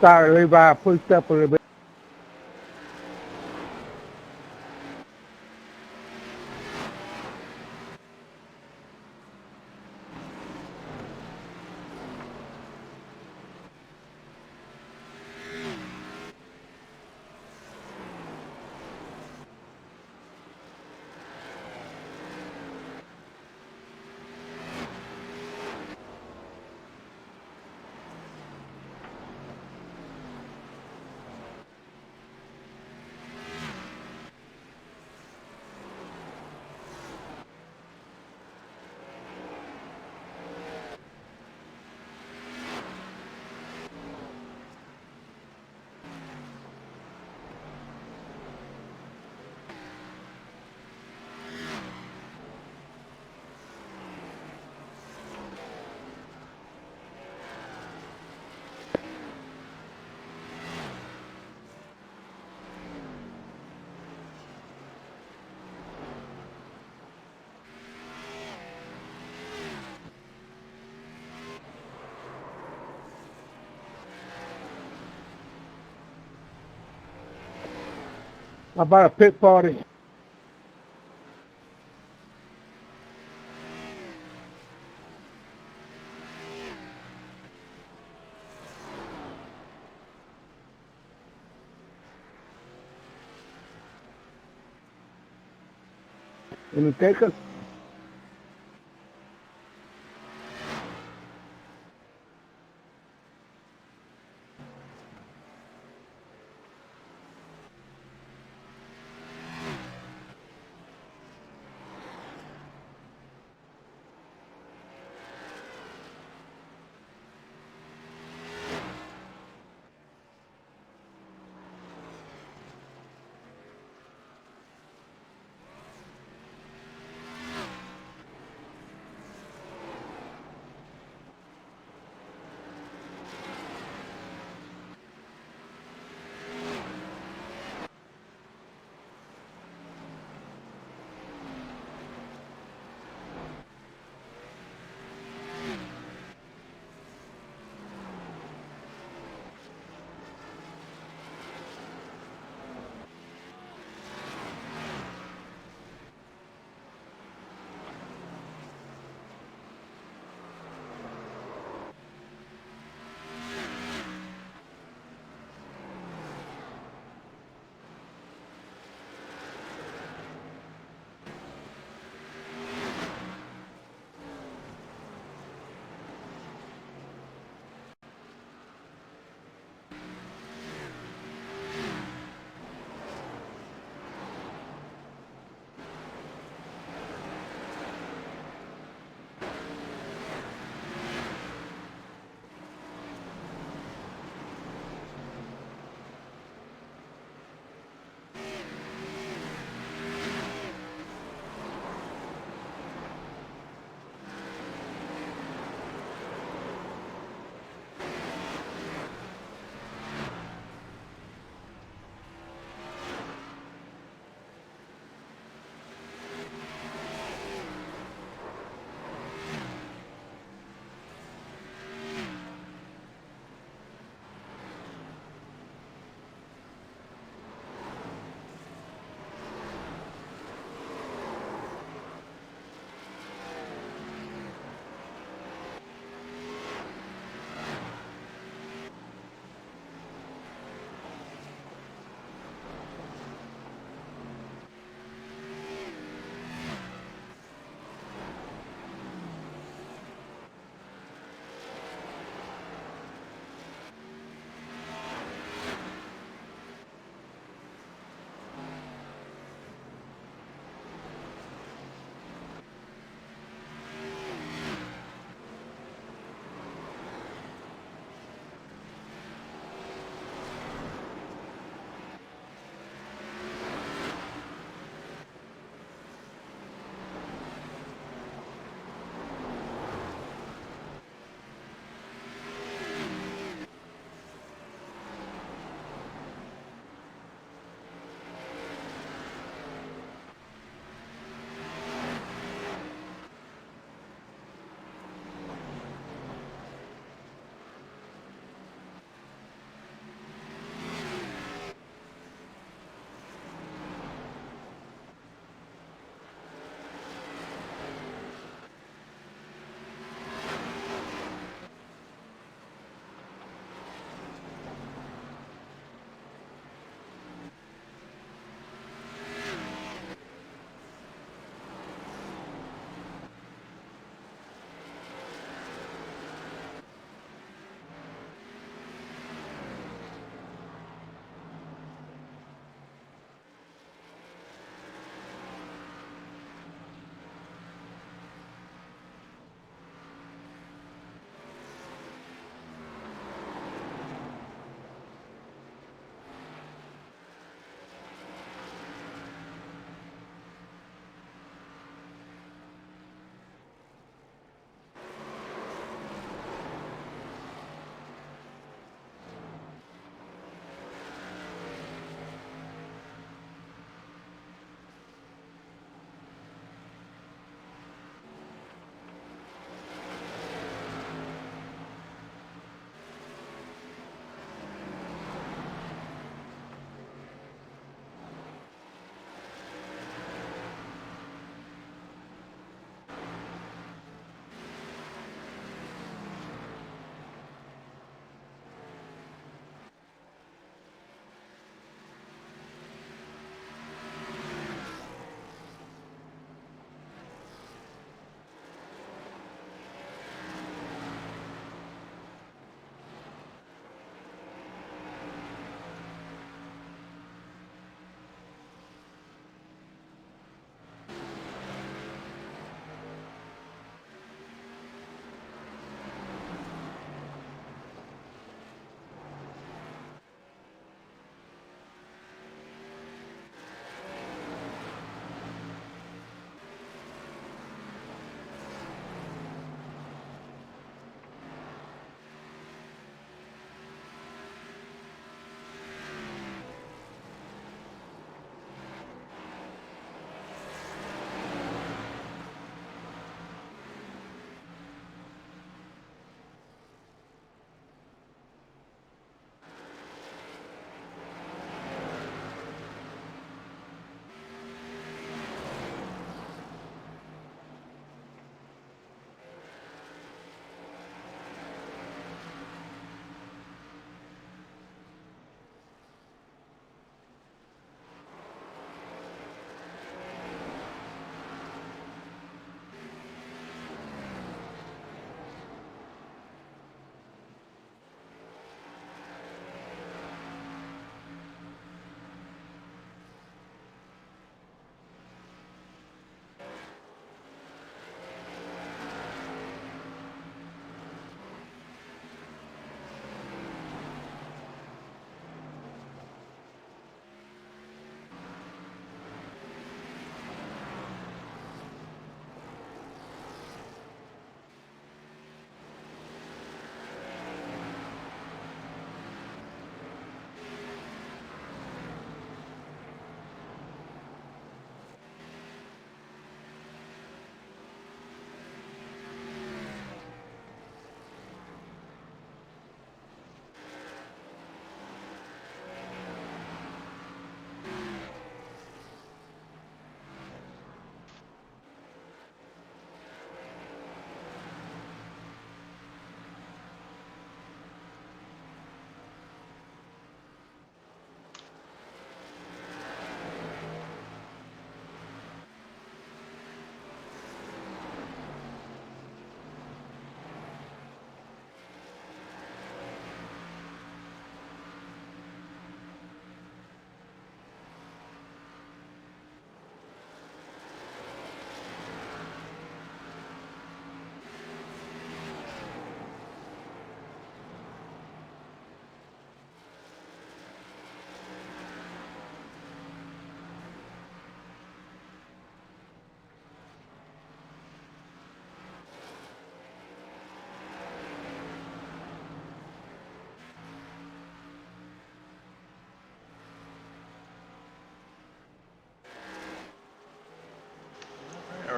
Sorry, Levi, I pushed up a little bit. About a pit party. Let me take us.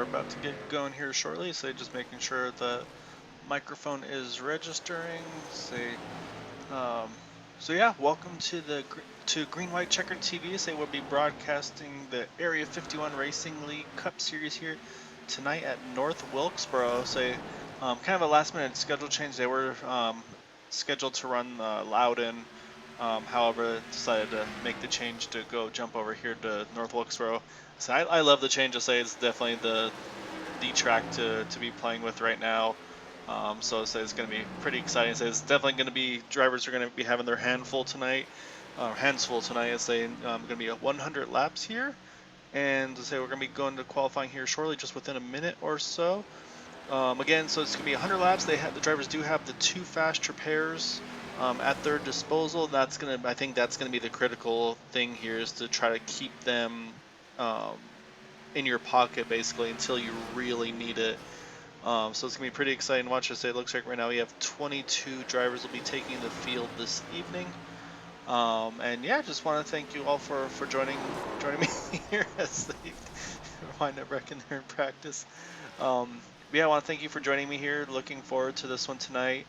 about to get going here shortly, so just making sure the microphone is registering. Um, so yeah, welcome to Green White Checkered TV. We'll be broadcasting the Area 51 Racing League Cup Series here tonight at North Wilkesboro. Kind of a last minute schedule change. They were scheduled to run Loudon. However, decided to make the change to go jump over here to North Wilkesboro. So I love the change. It's definitely the track to be playing with right now. It's going to be pretty exciting. It's definitely going to be drivers are going to be having their hands full tonight. Going to be 100 laps here, and we're going to be going to qualifying here shortly, just within a minute or so. Again, so it's going to be 100 laps. The drivers do have the two fast repairs at their disposal. I think that's going to be the critical thing here, is to try to keep them um, in your pocket basically until you really need it. So it's going to be pretty exciting to watch. It looks like right now we have 22 drivers will be taking the field this evening. And yeah, just want to thank you all for joining me here as they wind up wrecking there in practice. Yeah, I want to thank you for joining me here. Looking forward to this one tonight.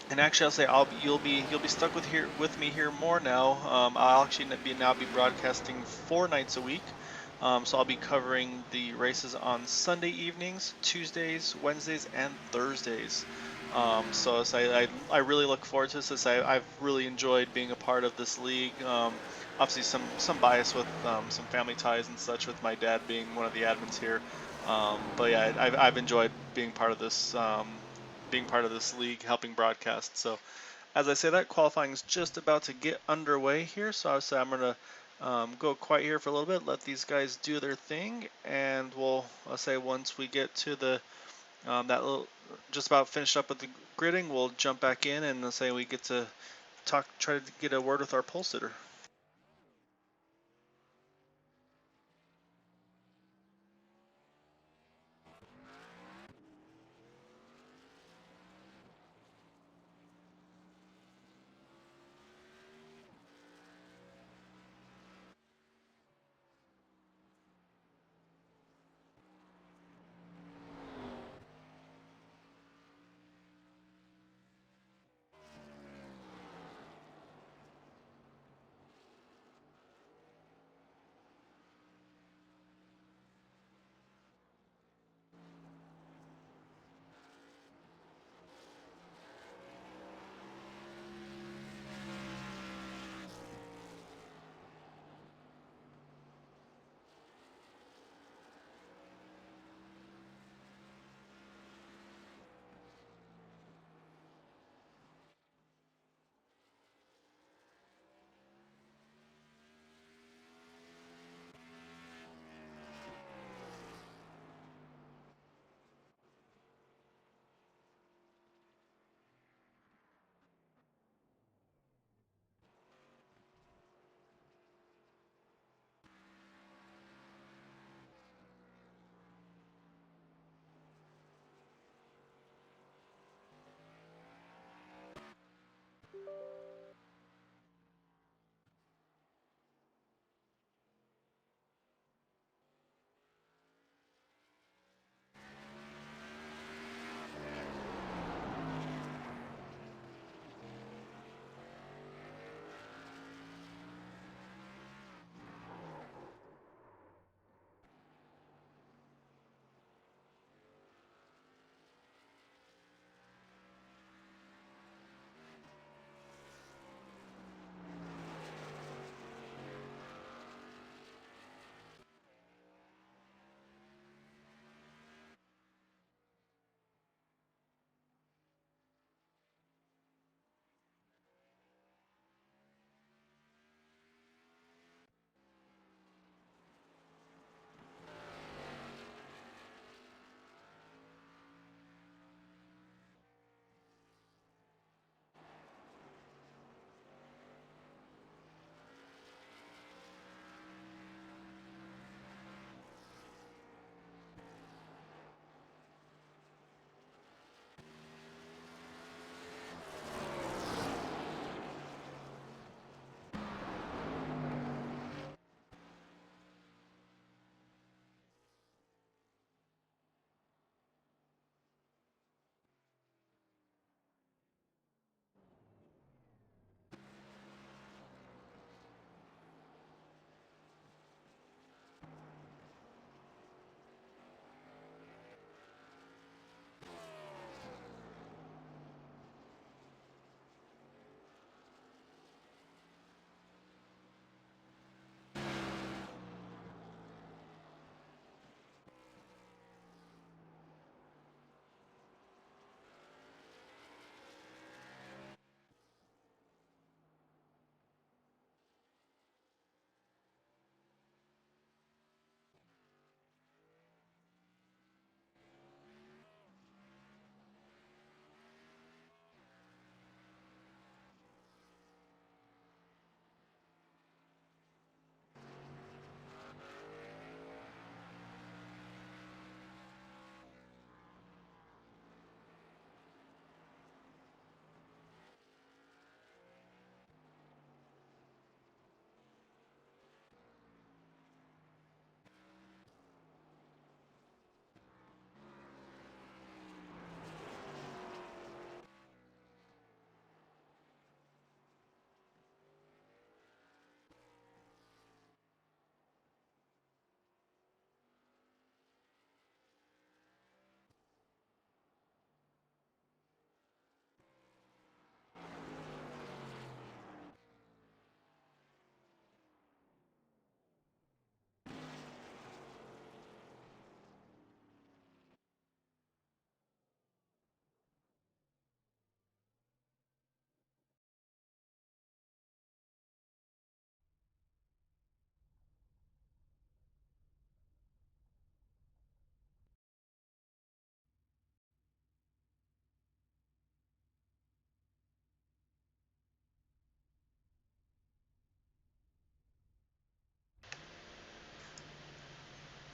And actually, you'll be stuck with me here more now. I'll actually be broadcasting 4 nights a week. So I'll be covering the races on Sunday evenings, Tuesdays, Wednesdays, and Thursdays. I really look forward to this. I've really enjoyed being a part of this league. Obviously, some bias with some family ties and such, with my dad being one of the admins here. But yeah, I've enjoyed being part of this league, helping broadcast. So as I say that, qualifying is just about to get underway here. So I'm going to go quiet here for a little bit, let these guys do their thing, and once we get to the that little, just about finished up with the gridding, we'll jump back in and we get to try to get a word with our pole sitter.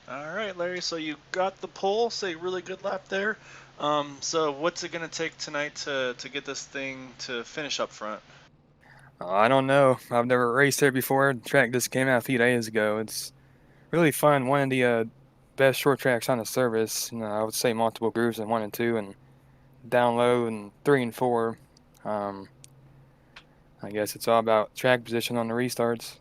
All right, Larry. So you got the pole. Say really good lap there. So what's it gonna take tonight to get this thing to finish up front? I don't know. I've never raced there before. The track just came out a few days ago. It's really fun. One of the best short tracks on the service. I would say multiple grooves in 1 and 2, and down low in 3 and 4. Um, I guess it's all about track position on the restarts.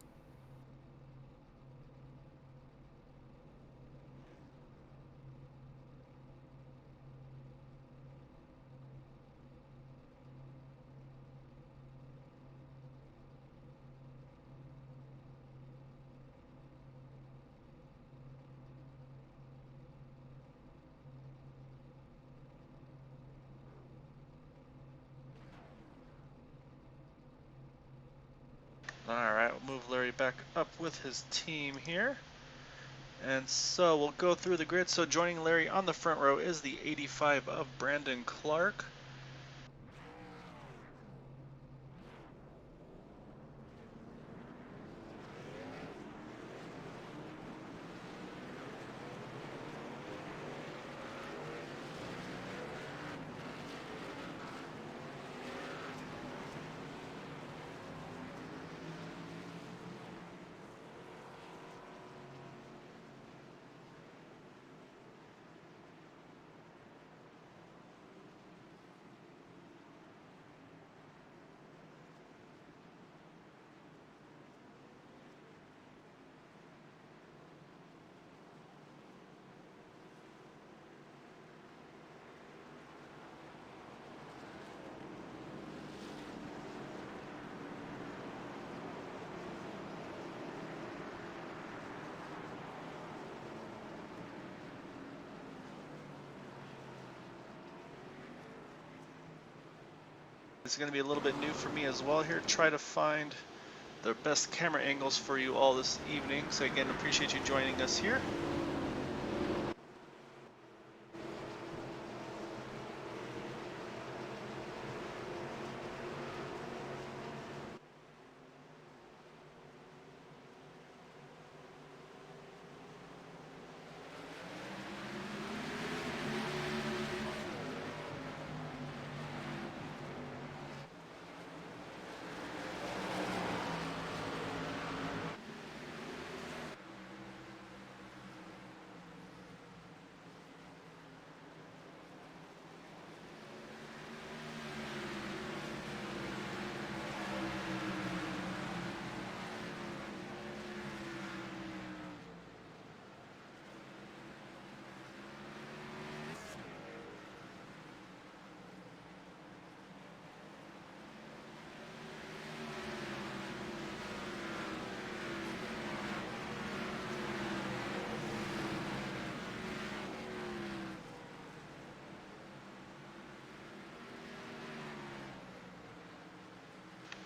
All right, we'll move Larry back up with his team here. And so we'll go through the grid. So joining Larry on the front row is the 85 of Brandon Clark. It's going to be a little bit new for me as well here. Try to find the best camera angles for you all this evening. So again, appreciate you joining us here.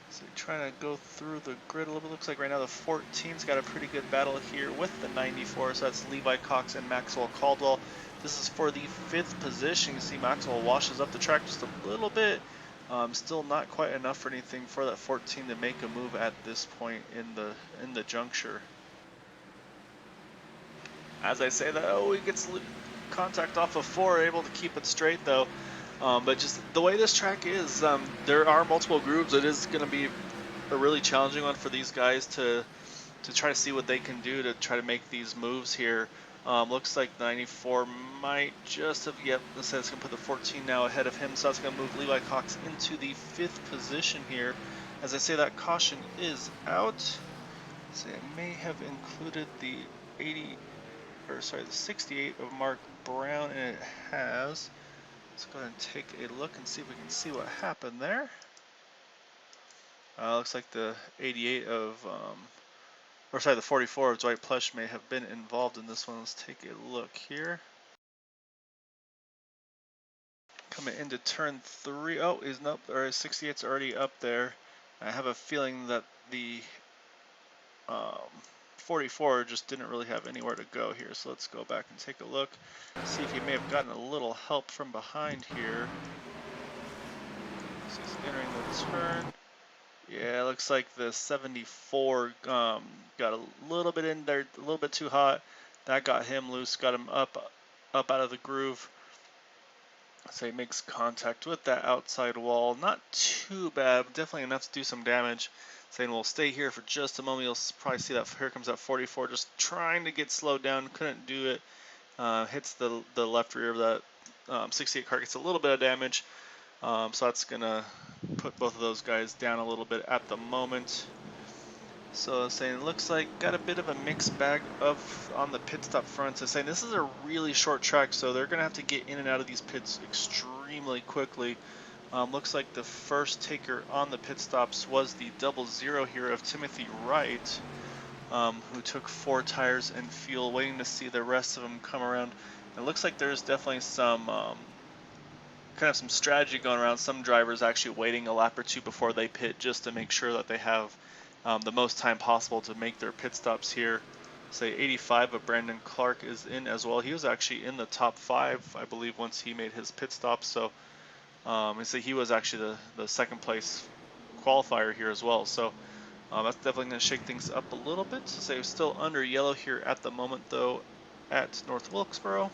So trying to go through the grid a little bit. Looks like right now the 14's got a pretty good battle here with the 94. So that's Levi Cox and Maxwell Caldwell. This is for the 5th position. You see Maxwell washes up the track just a little bit. Still not quite enough for anything for that 14 to make a move at this point in the juncture. As I say that, oh, he gets contact off of 4, able to keep it straight though. But just the way this track is, there are multiple grooves. It is going to be a really challenging one for these guys to try to see what they can do to try to make these moves here. Looks like 94 might just have, yep, this is going to put the 14 now ahead of him, so that's going to move Levi Cox into the 5th position here. As I say that, caution is out. So I may have included the 68 of Mark Brown, and it has. Let's go ahead and take a look and see if we can see what happened there. Looks like the 88 of, the 44 of Dwight Plush may have been involved in this one. Let's take a look here. Coming into turn 3. Oh, he's nope, or 68's already up there. I have a feeling that the 44 just didn't really have anywhere to go here. So let's go back and take a look. See if he may have gotten a little help from behind here. So he's entering the turn. Yeah, it looks like the 74 got a little bit in there, a little bit too hot. That got him loose, got him up out of the groove. So he makes contact with that outside wall. Not too bad, but definitely enough to do some damage. Saying we'll stay here for just a moment. You'll probably see that here comes that 44, just trying to get slowed down. Couldn't do it. Hits the left rear of that 68 car. Gets a little bit of damage. So that's gonna put both of those guys down a little bit at the moment. So saying it looks like got a bit of a mixed bag of on the pit stop front. So saying this is a really short track, so they're gonna have to get in and out of these pits extremely quickly. Looks like the first taker on the pit stops was the 00 here of Timothy Wright, who took 4 tires and fuel, waiting to see the rest of them come around. It looks like there's definitely some kind of some strategy going around. Some drivers actually waiting a lap or two before they pit just to make sure that they have the most time possible to make their pit stops here. Say 85, but Brandon Clark is in as well. He was actually in the top 5, I believe, once he made his pit stop. So he was actually the second place qualifier here as well. So that's definitely going to shake things up a little bit. So say still under yellow here at the moment, though, at North Wilkesboro.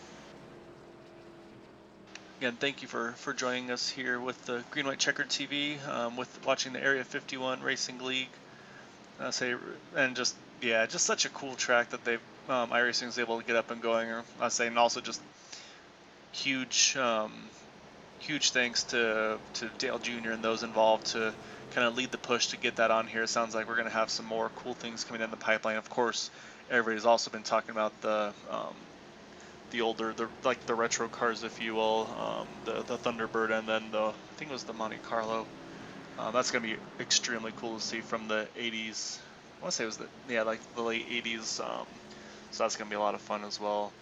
Again, thank you for joining us here with the Green White Checkered TV, with watching the Area 51 Racing League. Just such a cool track that they iRacing is able to get up and going. And also just huge huge thanks to Dale Jr. and those involved to kind of lead the push to get that on here. It sounds like we're going to have some more cool things coming down the pipeline. Of course, everybody's also been talking about the older, the retro cars, if you will, the Thunderbird, and then I think it was the Monte Carlo. That's going to be extremely cool to see from the 80s. I want to say it was the late 80s. So that's going to be a lot of fun as well.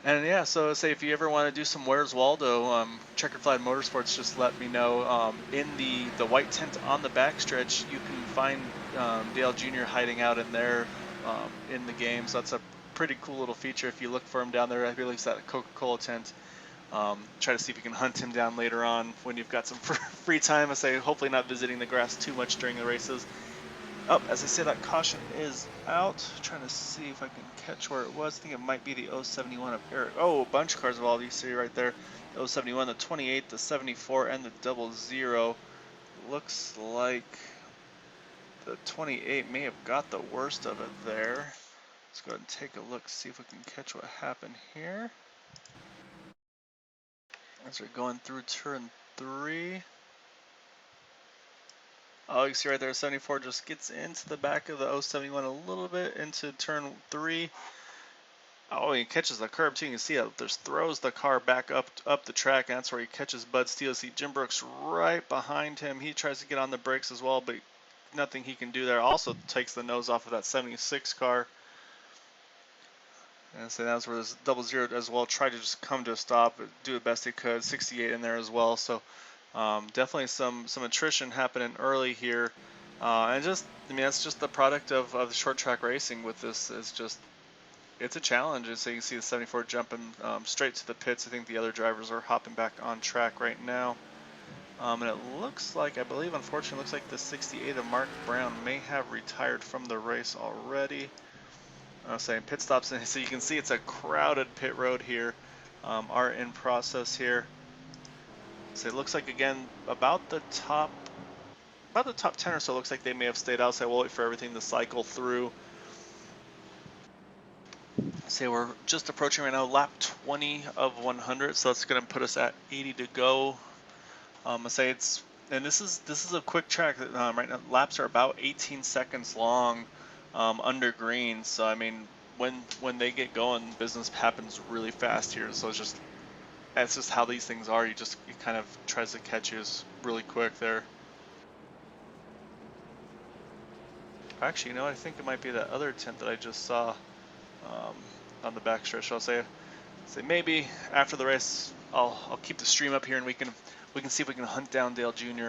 And yeah, so say if you ever want to do some Where's Waldo, Checkered Flag Motorsports, just let me know. In the white tent on the backstretch, you can find Dale Jr. hiding out in there in the game. So that's a pretty cool little feature. If you look for him down there, I believe it's that Coca-Cola tent. Try to see if you can hunt him down later on when you've got some free time. I say hopefully not visiting the grass too much during the races. Oh, as I say, that caution is out. Trying to see if I can catch where it was. I think it might be the 071 of Eric. Oh, a bunch of cars of all you see right there. 071, the 28, the 74, and the 00. Looks like the 28 may have got the worst of it there. Let's go ahead and take a look, see if we can catch what happened here. As we're going through turn 3. Oh, you see right there, 74 just gets into the back of the 071 a little bit into turn 3. Oh, he catches the curb too. You can see it. Just throws the car back up the track, and that's where he catches Bud Steele. See Jim Brooks right behind him. He tries to get on the brakes as well, but nothing he can do there. Also takes the nose off of that 76 car. And so that's where this 00 as well tried to just come to a stop, do the best he could. 68 in there as well. So definitely some attrition happening early here. And just, I mean, that's just the product of the short track racing with this. Is just, it's a challenge. And so you can see the 74 jumping straight to the pits. I think the other drivers are hopping back on track right now. And it looks like, I believe, unfortunately, it looks like the 68 of Mark Brown may have retired from the race already. I was saying pit stops, and so you can see it's a crowded pit road here. Are in process here. So it looks like, again, about the top 10 or so. Looks like they may have stayed outside. We'll wait for everything to cycle through. Say we're just approaching right now lap 20 of 100, so that's going to put us at 80 to go. I say it's, and this is a quick track. Right now, laps are about 18 seconds long under green. So I mean, when they get going, business happens really fast here. So it's just, that's just how these things are. It kind of tries to catch you really quick there. Actually, you know, I think it might be that other tent that I just saw on the backstretch. I'll say maybe after the race, I'll keep the stream up here, and we can see if we can hunt down Dale Jr.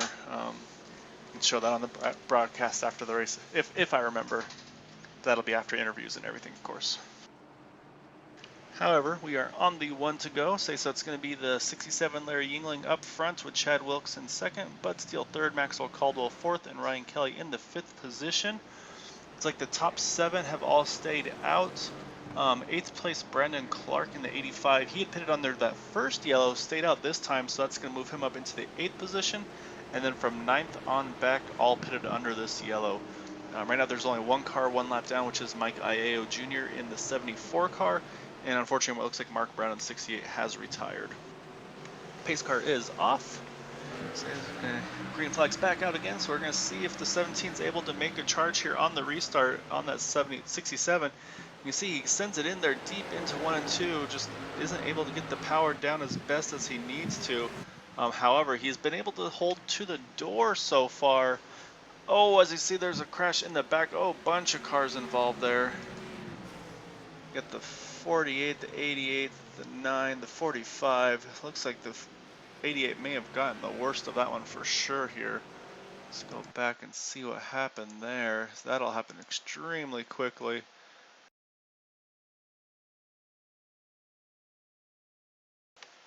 And show that on the broadcast after the race, if I remember. That'll be after interviews and everything, of course. However, we are on the one to go. So it's going to be the 67 Larry Yingling up front with Chad Wilkes in second, Bud Steele third, Maxwell Caldwell fourth, and Ryan Kelly in the fifth position. It's like the top 7 have all stayed out. 8th place Brandon Clark in the 85. He had pitted under that first yellow, stayed out this time, so that's going to move him up into the 8th position. And then from 9th on back, all pitted under this yellow. Right now there's only one car, one lap down, which is Mike Iao Jr. in the 74 car. And unfortunately, it looks like Mark Brown in the 68 has retired. Pace car is off. So, green flag's back out again, so we're going to see if the 17 is able to make a charge here on the restart on that 67. You can see he sends it in there deep into 1 and 2, just isn't able to get the power down as best as he needs to. However, he's been able to hold to the door so far. Oh, as you see, there's a crash in the back. Oh, bunch of cars involved there. Got the 48, the 88, the 9, the 45. Looks like the 88 may have gotten the worst of that one for sure here. Let's go back and see what happened there. That'll happen extremely quickly.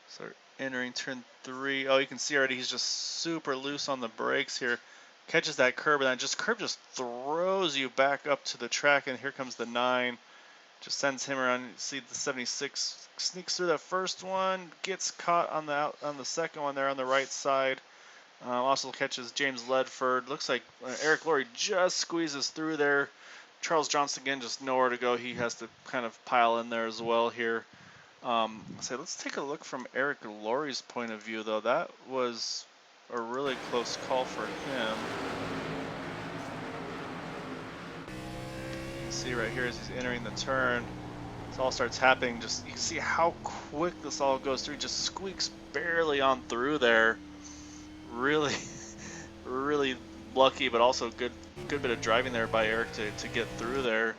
So entering turn 3. Oh, you can see already he's just super loose on the brakes here. Catches that curb, and that curb just throws you back up to the track, and here comes the 9. Just sends him around. You see the 76 sneaks through that first one, gets caught on the second one there on the right side. Also catches James Ledford. Looks like Eric Laurie just squeezes through there. Charles Johnson again, just nowhere to go. He has to kind of pile in there as well here. So let's take a look from Eric Laurie's point of view, though. That was a really close call for him. See right here as he's entering the turn, this all starts happening. Just you can see how quick this all goes through. Just squeaks barely on through there. Really, really lucky, but also good bit of driving there by Eric to get through there.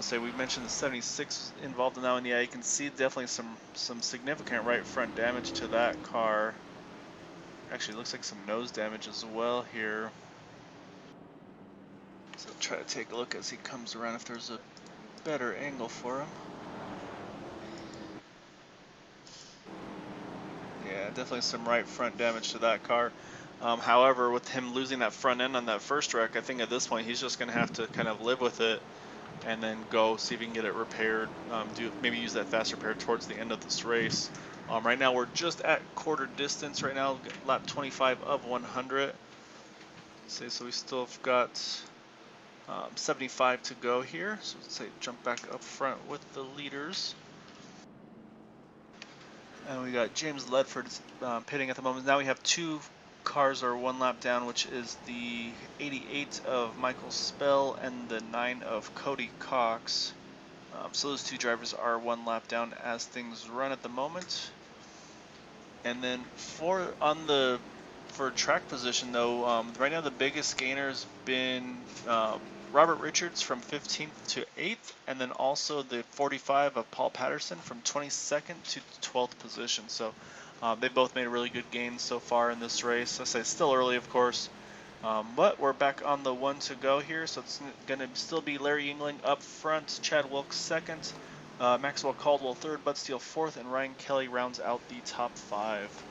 So we mentioned the 76 involved in that one. Yeah, you can see definitely some significant right front damage to that car. Actually, looks like some nose damage as well here. So try to take a look as he comes around if there's a better angle for him. Yeah, definitely some right front damage to that car. However, with him losing that front end on that first wreck, I think at this point he's just going to have to kind of live with it and then go see if he can get it repaired. Maybe use that fast repair towards the end of this race. Right now we're just at quarter distance right now, lap 25 of 100. So we still have got 75 to go here. So let's say jump back up front with the leaders. And we got James Ledford pitting at the moment. Now we have 2 cars are 1 lap down, which is the 88 of Michael Spell and the 9 of Cody Cox. So those two drivers are 1 lap down as things run at the moment. And then for track position though, right now the biggest gainer's been Robert Richards from 15th to 8th, and then also the 45 of Paul Patterson from 22nd to 12th position. So they both made a really good gains so far in this race. I say still early, of course, but we're back on the 1 to go here. So it's going to still be Larry Yingling up front, Chad Wilkes 2nd, Maxwell Caldwell 3rd, Bud Steele 4th, and Ryan Kelly rounds out the top 5.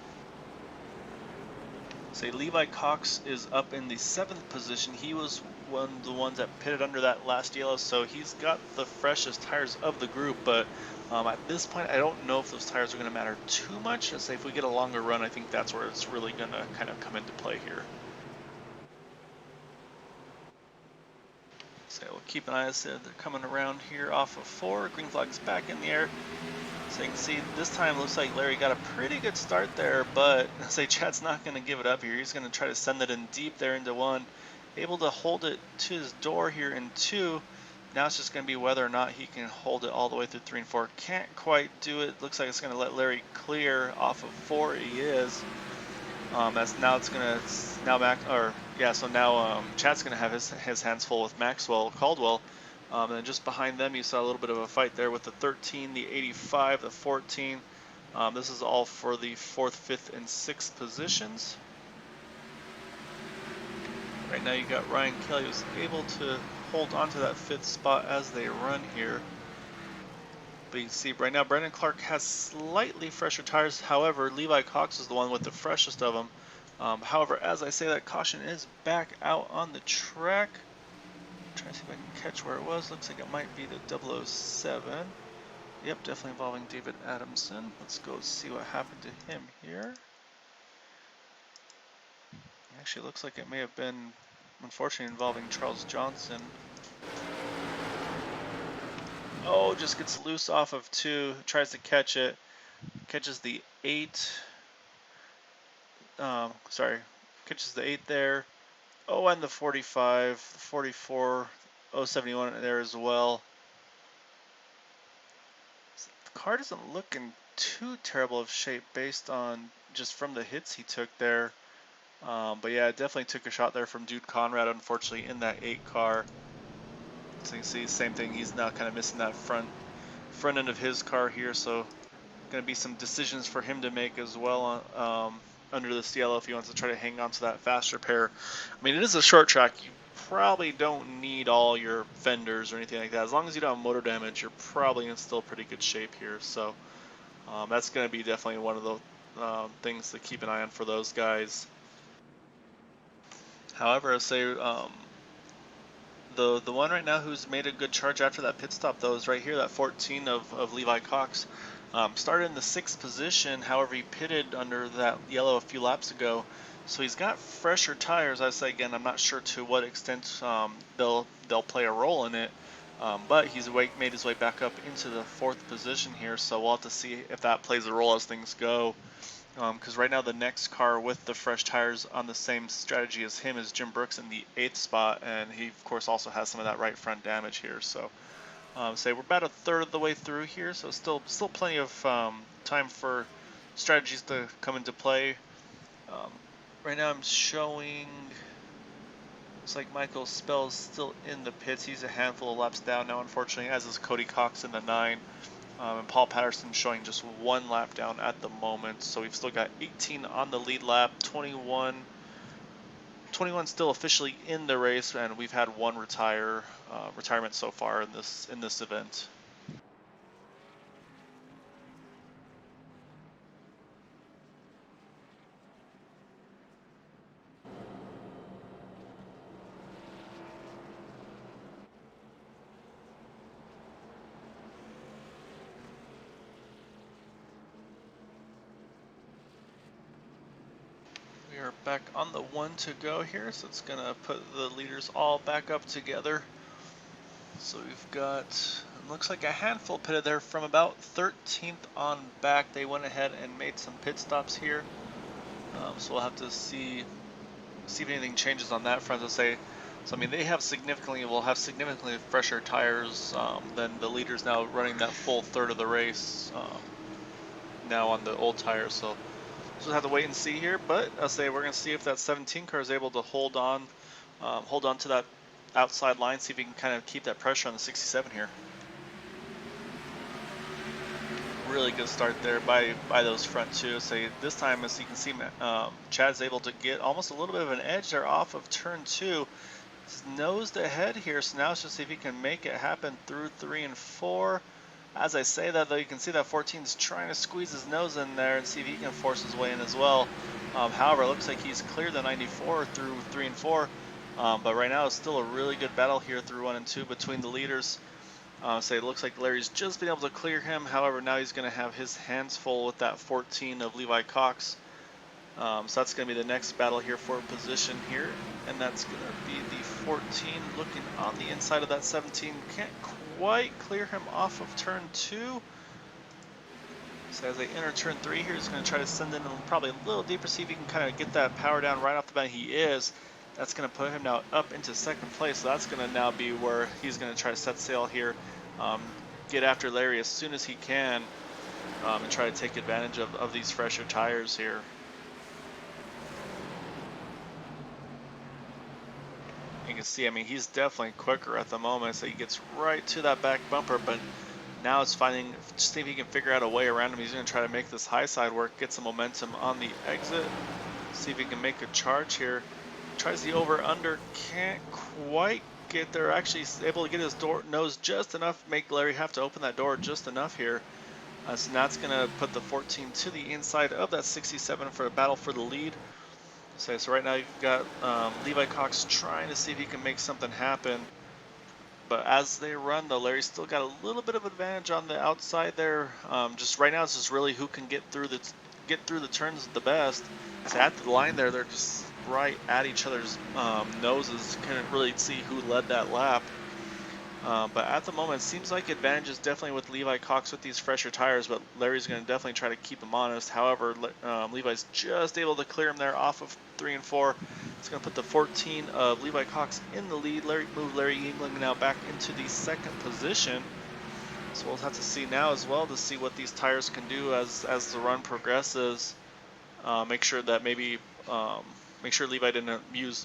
Say Levi Cox is up in the 7th position. He was one of the ones that pitted under that last yellow, so he's got the freshest tires of the group, but at this point I don't know if those tires are going to matter too much. I'd say if we get a longer run, I think that's where it's really going to kind of come into play here. So we'll keep an eye as they're coming around here off of 4. Green flag's back in the air. So you can see this time looks like Larry got a pretty good start there, but I say Chad's not going to give it up here. He's going to try to send it in deep there into 1. Able to hold it to his door here in 2. Now it's just going to be whether or not he can hold it all the way through 3 and 4. Can't quite do it. Looks like it's going to let Larry clear off of 4. He is. So now Chad's going to have his hands full with Maxwell Caldwell. And then just behind them, you saw a little bit of a fight there with the 13, the 85, the 14. This is all for the 4th, 5th, and 6th positions. Right now you got Ryan Kelly who's able to hold on to that 5th spot as they run here. But you can see right now Brendan Clark has slightly fresher tires. However, Levi Cox is the one with the freshest of them. However, as I say that, caution is back out on the track. Trying to see if I can catch where it was. Looks like it might be the 007. Yep, definitely involving David Adamson. Let's go see what happened to him here. Actually, looks like it may have been, unfortunately, involving Charles Johnson. Oh, just gets loose off of 2. Tries to catch it. Catches the 8. Catches the 8 there. Oh, and the 45, 44, 071 there as well. The car doesn't look in too terrible of shape based on just from the hits he took there. But yeah, definitely took a shot there from Dude Conrad, unfortunately, in that 8 car. So you can see same thing. He's now kind of missing that front end of his car here. So going to be some decisions for him to make as well under this yellow if he wants to try to hang on to that faster pair. I mean, it is a short track. You probably don't need all your fenders or anything like that. As long as you don't have motor damage, you're probably in still pretty good shape here. So that's going to be definitely one of the things to keep an eye on for those guys. However, I'll say the one right now who's made a good charge after that pit stop, though, is right here, that 14 of Levi Cox. Started in the 6th position, however he pitted under that yellow a few laps ago. So he's got fresher tires. I say again, I'm not sure to what extent they'll play a role in it. But he's made his way back up into the 4th position here, so we'll have to see if that plays a role as things go. Because right now the next car with the fresh tires on the same strategy as him is Jim Brooks in the 8th spot, and he of course also has some of that right front damage here. So say we're about a third of the way through here, so still plenty of time for strategies to come into play. Right now I'm showing, looks like Michael Spell's still in the pits. He's a handful of laps down now, unfortunately, as is Cody Cox in the 9. And Paul Patterson showing just 1 lap down at the moment. So we've still got 18 on the lead lap, 21 still officially in the race, and we've had 1 retirement so far in this event. We are back on the 1 to go here, so it's gonna put the leaders all back up together. So we've got, it looks like a handful pitted there from about 13th on back. They went ahead and made some pit stops here. So we'll have to see if anything changes on that front. I'll say So I mean, they have will have significantly fresher tires than the leaders now running that full third of the race now on the old tires. So we'll have to wait and see here. But I'll say we're going to see if that 17 car is able to hold on to that outside line, see if he can kind of keep that pressure on the 67 here. Really good start there by those front two. So this time, as you can see, Chad's able to get almost a little bit of an edge there off of turn 2. He's nosed ahead here, so now it's just see if he can make it happen through 3 and 4. As I say that, though, you can see that 14 is trying to squeeze his nose in there and see if he can force his way in as well. However, it looks like he's cleared the 94 through 3 and 4. But right now, it's still a really good battle here through 1 and 2 between the leaders. So it looks like Larry's just been able to clear him. However, now he's going to have his hands full with that 14 of Levi Cox. So that's going to be the next battle here for position here. And that's going to be the 14 looking on the inside of that 17. Can't quite clear him off of turn 2. So as they enter turn 3 here, he's going to try to send in probably a little deeper, see if he can kind of get that power down right off the bat. He is. That's going to put him now up into second place. So that's going to now be where he's going to try to set sail here, get after Larry as soon as he can, and try to take advantage of these fresher tires here. You can see, I mean, he's definitely quicker at the moment, so he gets right to that back bumper, but now it's just see if he can figure out a way around him. He's going to try to make this high side work, get some momentum on the exit, see if he can make a charge here. Tries the over-under, can't quite get there. Actually, he's able to get his nose just enough, make Larry have to open that door just enough here. So now it's going to put the 14 to the inside of that 67 for a battle for the lead. So right now you've got Levi Cox trying to see if he can make something happen. But as they run, though, Larry's still got a little bit of advantage on the outside there. Just right now, it's just really who can get through the turns the best. So at the line there, they're just right at each other's noses. Couldn't really see who led that lap. But at the moment, it seems like advantage is definitely with Levi Cox with these fresher tires, but Larry's going to definitely try to keep him honest. However, Levi's just able to clear him there off of 3 and 4. It's going to put the 14 of Levi Cox in the lead. Move Larry Yingling now back into the second position. So we'll have to see now as well to see what these tires can do as the run progresses. Make sure that make sure Levi didn't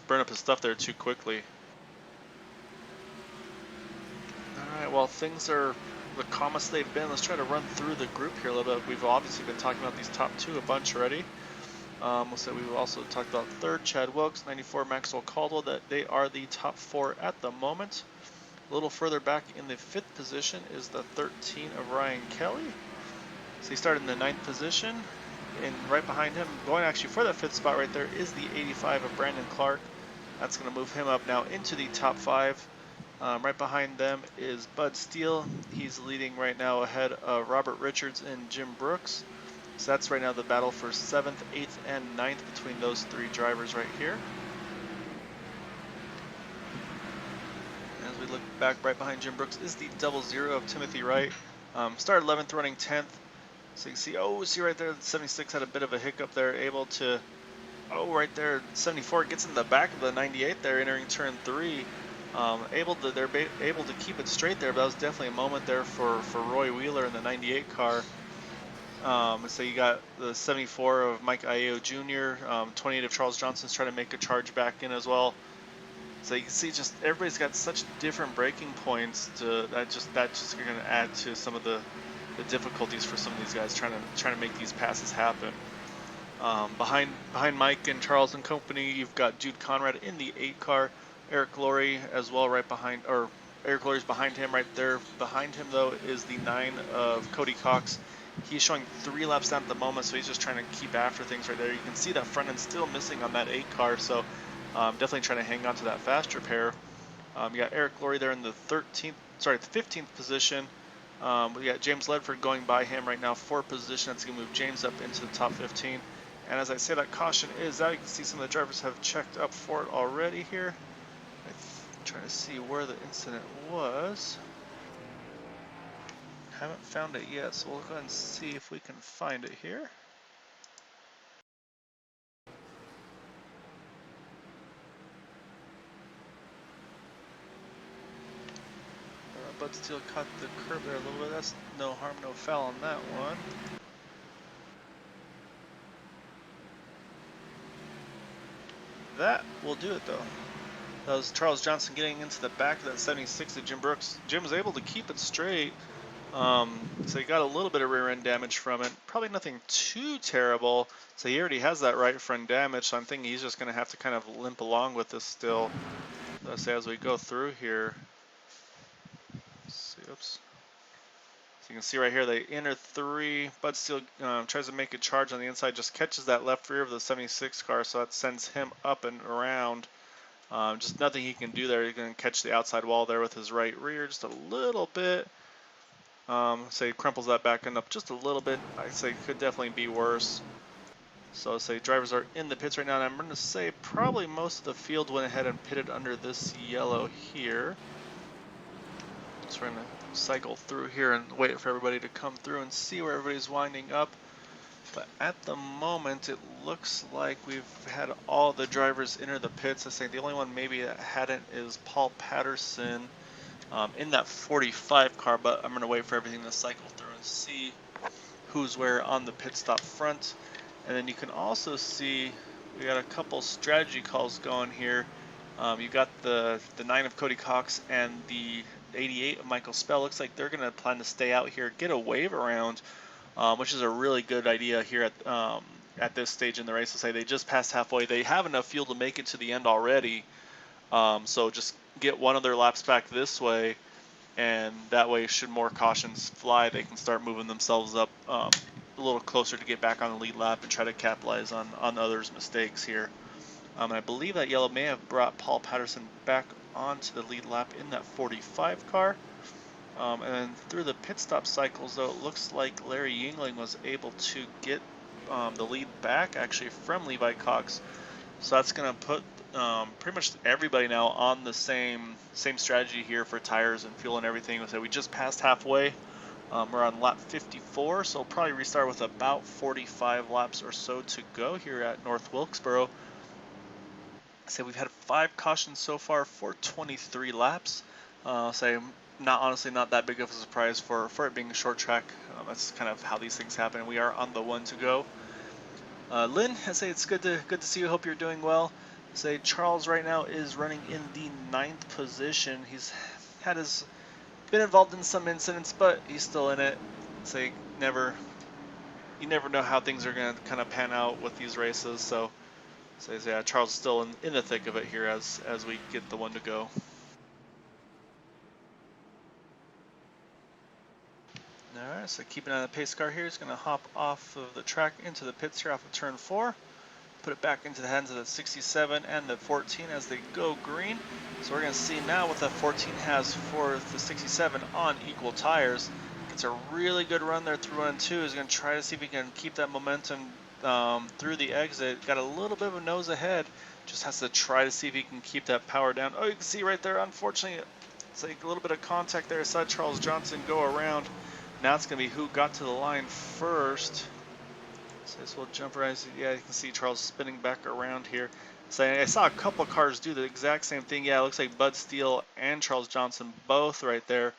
burn up his stuff there too quickly. Alright, well, things are the calmest they've been. Let's try to run through the group here a little bit. We've obviously been talking about these top 2 a bunch already. We've also talked about 3rd, Chad Wilkes, 94, Maxwell Caldwell, that they are the top 4 at the moment. A little further back in the 5th position is the 13 of Ryan Kelly. So he started in the 9th position, and right behind him, going actually for that 5th spot right there, is the 85 of Brandon Clark. That's going to move him up now into the top 5. Right behind them is Bud Steele. He's leading right now ahead of Robert Richards and Jim Brooks. So that's right now the battle for 7th, 8th, and 9th between those 3 drivers right here. As we look back, right behind Jim Brooks is the 00 of Timothy Wright. Started 11th, running 10th. So you can see, right there, the 76 had a bit of a hiccup there, able to, right there, 74 gets in the back of the 98 there, entering turn 3. They're able to keep it straight there, but that was definitely a moment there for Roy Wheeler in the 98 car. So you got the 74 of Mike Ayo Jr., 28 of Charles Johnson's trying to make a charge back in as well. So you can see just everybody's got such different braking points that's just going to add to some of the difficulties for some of these guys trying to make these passes happen. Behind Mike and Charles and company, you've got Jude Conrad in the 8 car. Eric Laurie as well right behind, or Eric Laurie's behind him right there. Behind him, though, is the 9 of Cody Cox. He's showing 3 laps down at the moment, so he's just trying to keep after things right there. You can see that front end still missing on that 8 car, so definitely trying to hang on to that faster pair. You got Eric Laurie there in the 15th position. We got James Ledford going by him right now, 4th position. That's going to move James up into the top 15. And as I say, that caution is out. You can see some of the drivers have checked up for it already here. I'm trying to see where the incident was. Haven't found it yet, so we'll go ahead and see if we can find it here. Steel caught the curb there a little bit. That's no harm, no foul on that one. That will do it though. That was Charles Johnson getting into the back of that 76 of Jim Brooks. Jim was able to keep it straight. So he got a little bit of rear end damage from it. Probably nothing too terrible. So he already has that right front damage. So I'm thinking he's just going to have to kind of limp along with this still. Let's say as we go through here. Let's see, oops. So you can see right here, the inner three, Bud Steele tries to make a charge on the inside, just catches that left rear of the 76 car, so that sends him up and around. Just nothing he can do there. He's going to catch the outside wall there with his right rear just a little bit. Say crumples that back end up just a little bit. I'd say could definitely be worse. So say drivers are in the pits right now, and I'm going to say probably most of the field went ahead and pitted under this yellow here. So we're going to cycle through here and wait for everybody to come through and see where everybody's winding up. But at the moment, it looks like we've had all the drivers enter the pits. I say the only one maybe that hadn't is Paul Patterson in that 45 car, but I'm going to wait for everything to cycle through and see who's where on the pit stop front. And then you can also see we got a couple strategy calls going here. You got the 9 of Cody Cox and the 88 of Michael Spell. Looks like they're going to plan to stay out here, get a wave around, which is a really good idea here at this stage in the race. To say they just passed halfway, they have enough fuel to make it to the end already. So just get one of their laps back this way, and that way, should more cautions fly, they can start moving themselves up a little closer to get back on the lead lap and try to capitalize on others' mistakes here. And I believe that yellow may have brought Paul Patterson back onto the lead lap in that 45 car. And then through the pit stop cycles, though, it looks like Larry Yingling was able to get the lead back actually from Levi Cox. So that's going to put pretty much everybody now on the same strategy here for tires and fuel and everything. So we just passed halfway. We're on lap 54, so we'll probably restart with about 45 laps or so to go here at North Wilkesboro. So we've had 5 cautions so far for 23 laps. Say honestly not that big of a surprise for it being a short track. That's kind of how these things happen. We are on the 1 to go. Lynn, I say it's good to see you. Hope you're doing well. I say Charles right now is running in the 9th position. He's been involved in some incidents, but he's still in it. Say you never know how things are going to kind of pan out with these races. So yeah, Charles is still in the thick of it here as we get the 1 to go. Alright, so keeping an eye on the pace car here. He's going to hop off of the track into the pits here off of turn 4. Put it back into the hands of the 67 and the 14 as they go green. So we're going to see now what the 14 has for the 67 on equal tires. Gets a really good run there through 1 and 2. He's going to try to see if he can keep that momentum through the exit. Got a little bit of a nose ahead. Just has to try to see if he can keep that power down. Oh, you can see right there, unfortunately, it's like a little bit of contact there. I saw Charles Johnson go around. Now it's going to be who got to the line first. So this will jump around. Yeah, you can see Charles spinning back around here. So I saw a couple cars do the exact same thing. Yeah, it looks like Bud Steele and Charles Johnson both right there.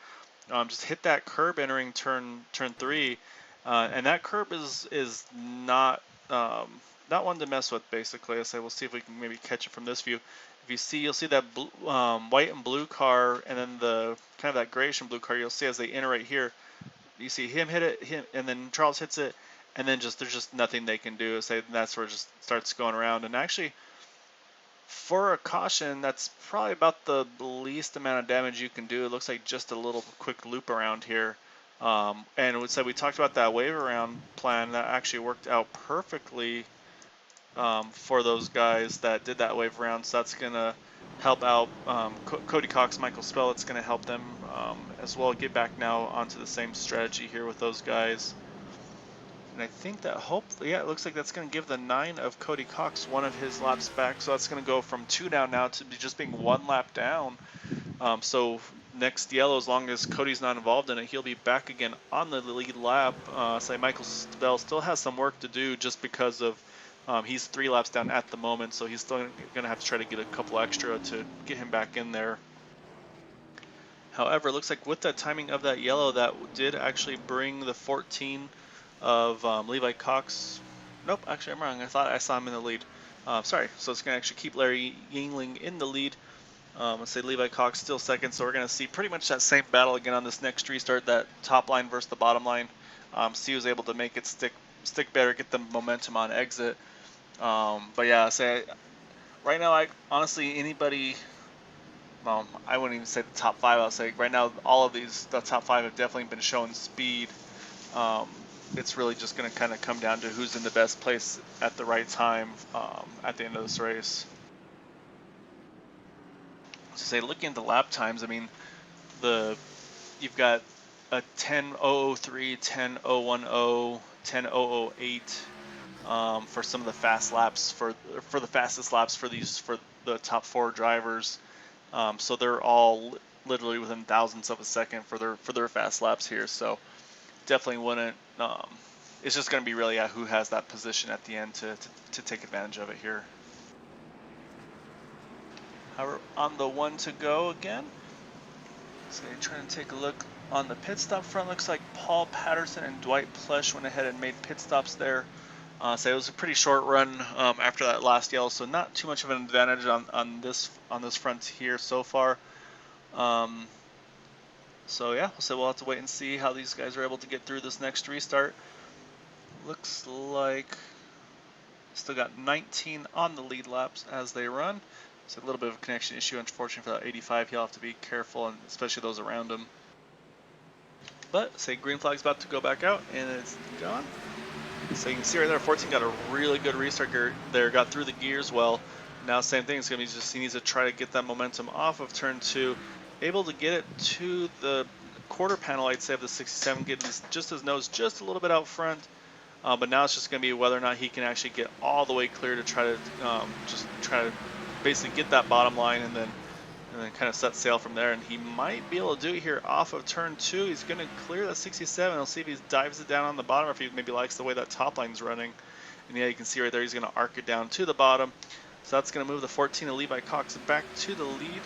Just hit that curb entering turn 3, and that curb is not one to mess with. Basically, I say we'll see if we can maybe catch it from this view. If you see, you'll see that blue, white and blue car, and then the kind of that grayish and blue car. You'll see as they enter right here. You see him hit it, and then Charles hits it, and then there's just nothing they can do. Say that's where it just starts going around. And actually, for a caution, that's probably about the least amount of damage you can do. It looks like just a little quick loop around here. And it would say we talked about that wave around plan that actually worked out perfectly for those guys that did that wave around. So that's gonna help out Cody Cox, Michael Spell. It's gonna help them as well get back now onto the same strategy here with those guys. And I think that hopefully, yeah, it looks like that's going to give the 9 of Cody Cox one of his laps back. So that's going to go from 2 down now to just being 1 lap down. So next yellow, as long as Cody's not involved in it, he'll be back again on the lead lap. Say Michael Spell still has some work to do just because of he's 3 laps down at the moment. So he's still going to have to try to get a couple extra to get him back in there. However, it looks like with that timing of that yellow, that did actually bring the 14 of Levi Cox. Nope, actually I'm wrong. I thought I saw him in the lead. Sorry, so it's going to actually keep Larry Yingling in the lead. Let's say Levi Cox still second, so we're going to see pretty much that same battle again on this next restart, that top line versus the bottom line. C was able to make it stick better, get the momentum on exit. But yeah, say right now, I honestly anybody. Well, I wouldn't even say the top five. I'll say right now, all of these, the top five have definitely been showing speed. Um, it's really just going to kind of come down to who's in the best place at the right time at the end of this race. So say looking at the lap times, I mean, you've got a 10:003, 10:010, 10:008 for some of the fast laps for the fastest laps for the top four drivers. So they're all literally within thousandths of a second for their fast laps here. So definitely wouldn't. It's just going to be really who has that position at the end to take advantage of it here. However, on the one to go again. So you're trying to take a look on the pit stop front. Looks like Paul Patterson and Dwight Plush went ahead and made pit stops there. So it was a pretty short run after that last yellow, so not too much of an advantage on this front here so far. So yeah, so we'll have to wait and see how these guys are able to get through this next restart. Looks like still got 19 on the lead laps as they run. It's a little bit of a connection issue, unfortunately for that 85. He'll have to be careful, and especially those around him. But say green flag's about to go back out, and it's gone. So you can see right there, 14 got a really good restart there, got through the gears well. Now same thing, it's going to be just he needs to try to get that momentum off of turn 2, able to get it to the quarter panel, I'd say, of the 67, getting just his nose just a little bit out front. But now it's just going to be whether or not he can actually get all the way clear to try to basically get that bottom line and then kind of set sail from there. And he might be able to do it here off of turn 2. He's going to clear that 67. We'll see if he dives it down on the bottom or if he maybe likes the way that top line's running. And yeah, you can see right there he's going to arc it down to the bottom. So that's going to move the 14 of Levi Cox back to the lead.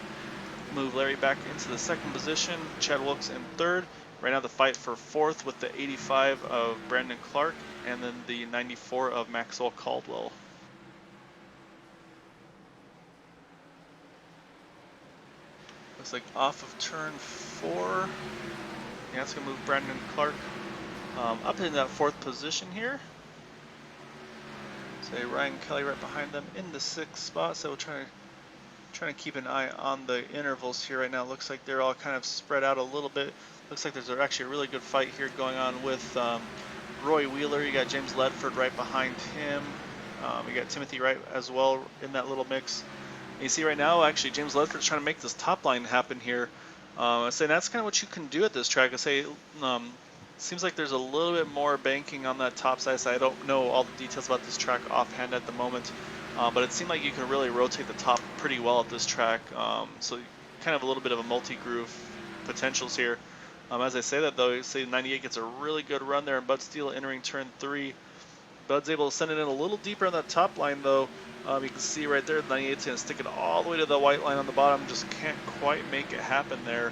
Move Larry back into the second position. Chad Wilkes in third. Right now the fight for fourth with the 85 of Brandon Clark and then the 94 of Maxwell Caldwell. Looks like off of turn 4. Yeah, that's going to move Brandon Clark up in that fourth position here. So Ryan Kelly right behind them in the 6th spot. So we're trying to keep an eye on the intervals here right now. Looks like they're all kind of spread out a little bit. Looks like there's actually a really good fight here going on with Roy Wheeler. You got James Ledford right behind him. You got Timothy Wright as well in that little mix. And you see right now, actually, James Ledford's trying to make this top line happen here. I say that's kind of what you can do at this track. I say seems like there's a little bit more banking on that top side. So I don't know all the details about this track offhand at the moment. But it seemed like you can really rotate the top pretty well at this track. So kind of a little bit of a multi-groove potentials here. As I say that though, you say 98 gets a really good run there, and Bud Steele entering turn 3. Bud's able to send it in a little deeper on that top line though. You can see right there, 98's going to stick it all the way to the white line on the bottom. Just can't quite make it happen there.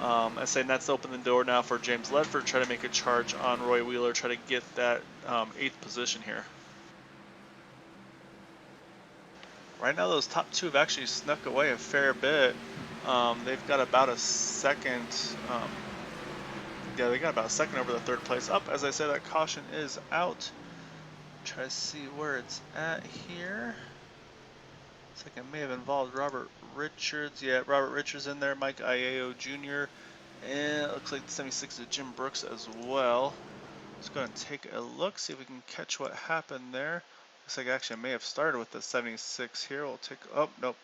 I say that's open the door now for James Ledford, try to make a charge on Roy Wheeler, try to get that 8th position here. Right now, those top 2 have actually snuck away a fair bit. They've got about a second. Yeah, they got about a second over the 3rd place. Up, as I said, that caution is out. Try to see where it's at here. Looks like it may have involved Robert Richards. Yeah, Robert Richards in there, Mike Iao Jr. And it looks like the 76 is Jim Brooks as well. Let's go ahead and take a look, see if we can catch what happened there. Looks like actually I may have started with the 76 here. We'll take, oh, nope.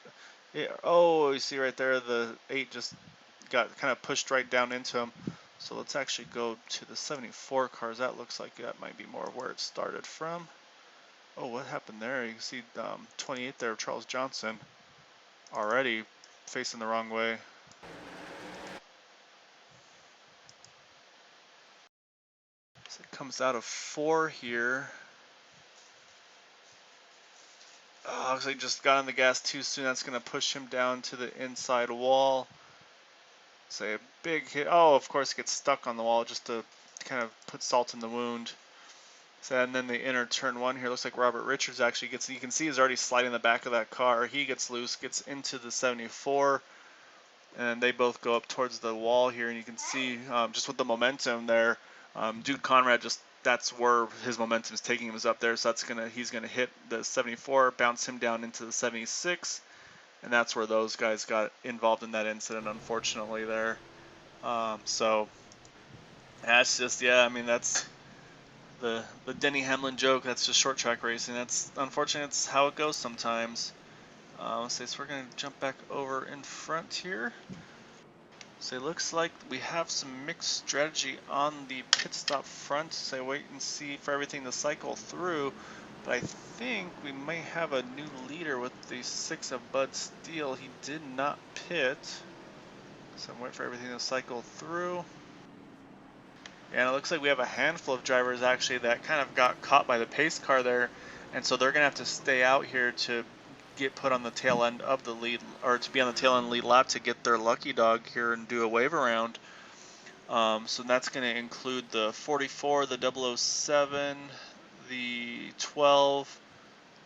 Yeah, oh, you see right there, the 8 just got kind of pushed right down into him. So let's actually go to the 74 cars. That looks like that might be more where it started from. Oh, what happened there? You can see 28 there, Charles Johnson, already facing the wrong way. So it comes out of 4 here. Oh, looks like he just got on the gas too soon. That's going to push him down to the inside wall. Say a big hit. Oh, of course, gets stuck on the wall just to kind of put salt in the wound. So, and then they enter turn one here. Looks like Robert Richards actually gets, you can see he's already sliding the back of that car. He gets loose, gets into the 74, and they both go up towards the wall here. And you can see just with the momentum there, Dude Conrad just, that's where his momentum is taking him, is up there. So that's he's gonna hit the 74, bounce him down into the 76, and that's where those guys got involved in that incident, unfortunately there. So that's just, yeah, I mean, that's the Denny Hamlin joke. That's just short track racing. That's unfortunate. It's how it goes sometimes. So we're gonna jump back over in front here. So it looks like we have some mixed strategy on the pit stop front. So wait and see for everything to cycle through. But I think we may have a new leader with the 6 of Bud Steele. He did not pit. So I'm waiting for everything to cycle through. And it looks like we have a handful of drivers actually that kind of got caught by the pace car there, and so they're gonna have to stay out here to get put on the tail end of the lead, or to be on the tail end lead lap to get their lucky dog here and do a wave around. So that's gonna include the 44, the 007, the 12.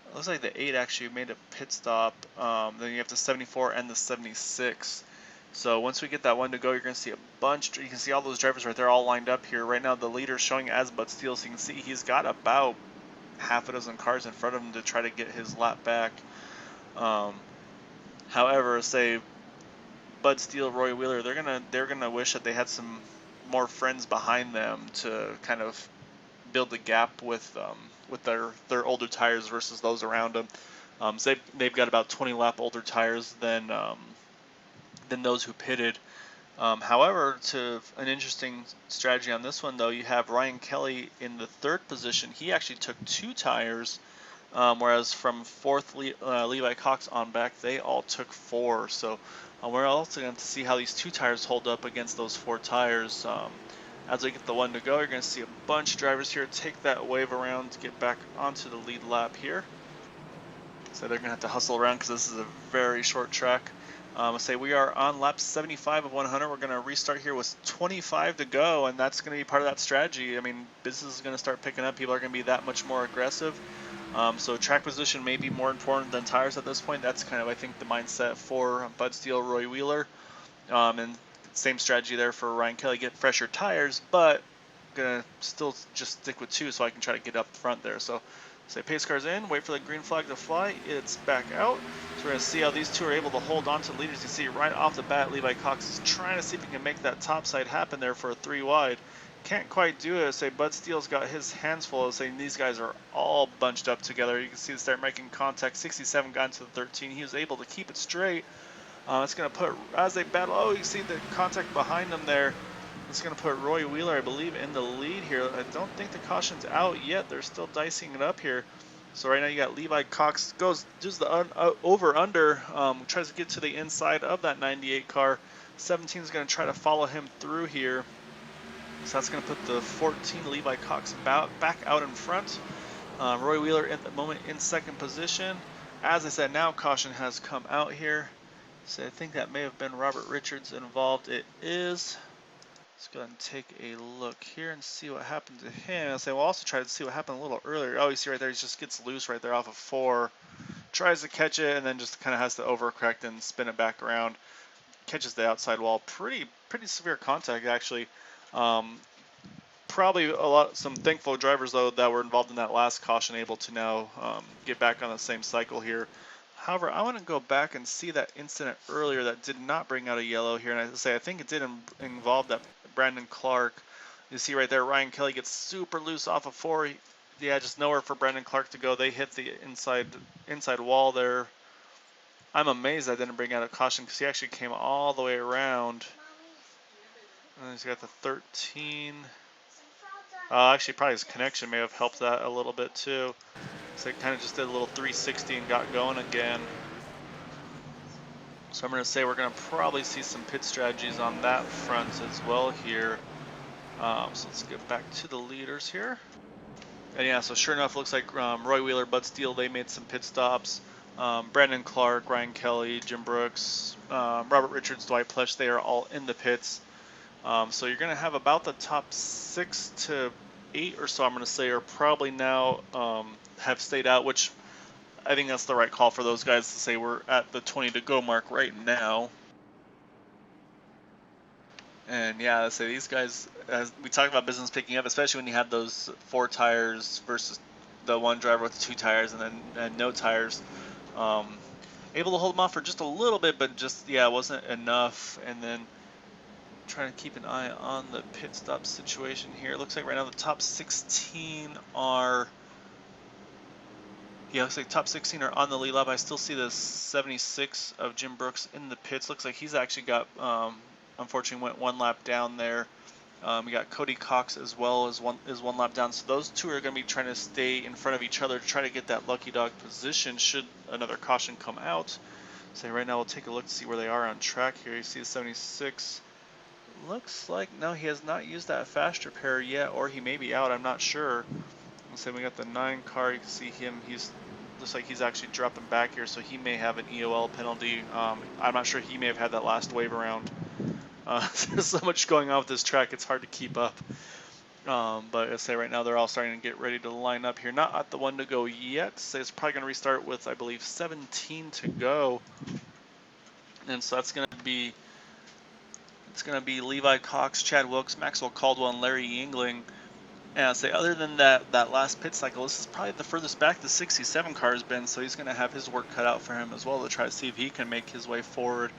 It looks like the 8 actually made a pit stop. Then you have the 74 and the 76. So once we get that one to go, you're going to see a bunch. You can see all those drivers right there all lined up here. Right now the leader's showing as Bud Steele, so you can see he's got about half a dozen cars in front of him to try to get his lap back. However, say Bud Steele, Roy Wheeler, they're gonna wish that they had some more friends behind them to kind of build a gap with their older tires versus those around them. So they've got about 20 lap older tires than those who pitted. However, to an interesting strategy on this one, though, you have Ryan Kelly in the 3rd position. He actually took 2 tires, whereas from 4th Levi Cox on back, they all took 4. So we're also going to see how these 2 tires hold up against those 4 tires. As we get the one to go, you're going to see a bunch of drivers here take that wave around to get back onto the lead lap here. So they're going to have to hustle around because this is a very short track. Say we are on lap 75 of 100. We're going to restart here with 25 to go, and that's going to be part of that strategy. I mean, business is going to start picking up. People are going to be that much more aggressive. So track position may be more important than tires at this point. That's kind of, I think, the mindset for Bud Steele, Roy Wheeler. And same strategy there for Ryan Kelly, get fresher tires, but I'm going to still just stick with 2 so I can try to get up front there. So say pace car's in, wait for the green flag to fly, it's back out. So we're going to see how these 2 are able to hold on to leaders. You see right off the bat, Levi Cox is trying to see if he can make that top side happen there for a 3 wide. Can't quite do it. Say Bud Steele's got his hands full. Saying these guys are all bunched up together. You can see they start making contact. 67 got into the 13. He was able to keep it straight. It's going to put, as they battle, oh, you see the contact behind them there. It's going to put Roy Wheeler, I believe, in the lead here. I don't think the caution's out yet. They're still dicing it up here. So right now you got Levi Cox, does the over-under, tries to get to the inside of that 98 car. 17 is going to try to follow him through here. So that's going to put the 14 Levi Cox back out in front. Roy Wheeler at the moment in 2nd position. As I said, now caution has come out here. So I think that may have been Robert Richards involved. It is. Let's go ahead and take a look here and see what happened to him. I'll say we'll also try to see what happened a little earlier. Oh, you see right there, he just gets loose right there off of 4. Tries to catch it and then just kind of has to overcorrect and spin it back around. Catches the outside wall. Pretty severe contact actually. Probably some thankful drivers though that were involved in that last caution able to now get back on the same cycle here. However, I want to go back and see that incident earlier that did not bring out a yellow here, and I think it did involve that Brandon Clark. You see right there, Ryan Kelly gets super loose off of 4. Yeah, just nowhere for Brandon Clark to go. They hit the inside wall there. I'm amazed I didn't bring out a caution because he actually came all the way around. And he's got the 13. Actually, probably his connection may have helped that a little bit too. So it kind of just did a little 360 and got going again. So I'm going to say we're going to probably see some pit strategies on that front as well here. So let's get back to the leaders here. And yeah, so sure enough, looks like Roy Wheeler, Bud Steele, they made some pit stops. Brandon Clark, Ryan Kelly, Jim Brooks, Robert Richards, Dwight Plush, they are all in the pits. So you're going to have about the top 6 to 8 or so, I'm going to say, are probably now have stayed out, which I think that's the right call for those guys to say we're at the 20 to go mark right now. And yeah, let's say these guys, as we talked about business picking up, especially when you have those 4 tires versus the one driver with the 2 tires and no tires. Able to hold them off for just a little bit, but just, yeah, it wasn't enough. And then trying to keep an eye on the pit stop situation here. It looks like right now the top 16 are, yeah, looks like top 16 are on the lead lap. I still see the 76 of Jim Brooks in the pits. Looks like he's actually got, unfortunately, went 1 lap down there. We got Cody Cox as well as one lap down. So those 2 are going to be trying to stay in front of each other to try to get that lucky dog position should another caution come out. So right now we'll take a look to see where they are on track here. You see the 76. Looks like, no, he has not used that fast repair yet, or he may be out, I'm not sure. Let's say we got the 9 car, you can see him, looks like he's actually dropping back here, so he may have an EOL penalty. I'm not sure, he may have had that last wave around. There's so much going on with this track, it's hard to keep up. But let's say right now they're all starting to get ready to line up here. Not at the 1 to go yet, so it's probably going to restart with, I believe, 17 to go. And so that's going to be, it's going to be Levi Cox, Chad Wilkes, Maxwell Caldwell, and Larry Yingling. And I'd say other than that last pit cycle, this is probably the furthest back the 67 car has been, so he's going to have his work cut out for him as well to try to see if he can make his way forward.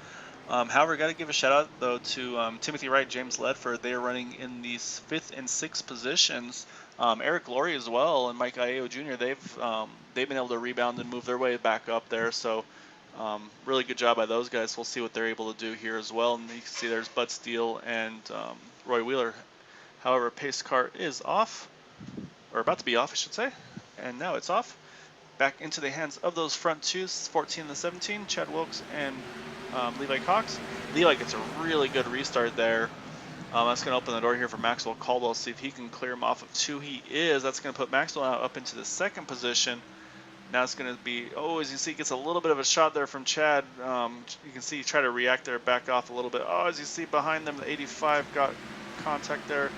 However, got to give a shout out though to Timothy Wright, James Ledford. They are running in these 5th and 6th positions. Eric Laurie as well and Mike Aiello Jr. They've been able to rebound and move their way back up there. So really good job by those guys. We'll see what they're able to do here as well. And you can see there's Bud Steele and Roy Wheeler. However, pace car is off, or about to be off, I should say, and now it's off. Back into the hands of those front 2s, 14 and 17, Chad Wilkes and Levi Cox. Levi gets a really good restart there. That's going to open the door here for Maxwell Caldwell, see if he can clear him off of 2. He is. That's going to put Maxwell now up into the 2nd position. Now it's going to be, as you see, gets a little bit of a shot there from Chad. You can see he tried to react there, back off a little bit. As you see behind them, the 85 got contact there.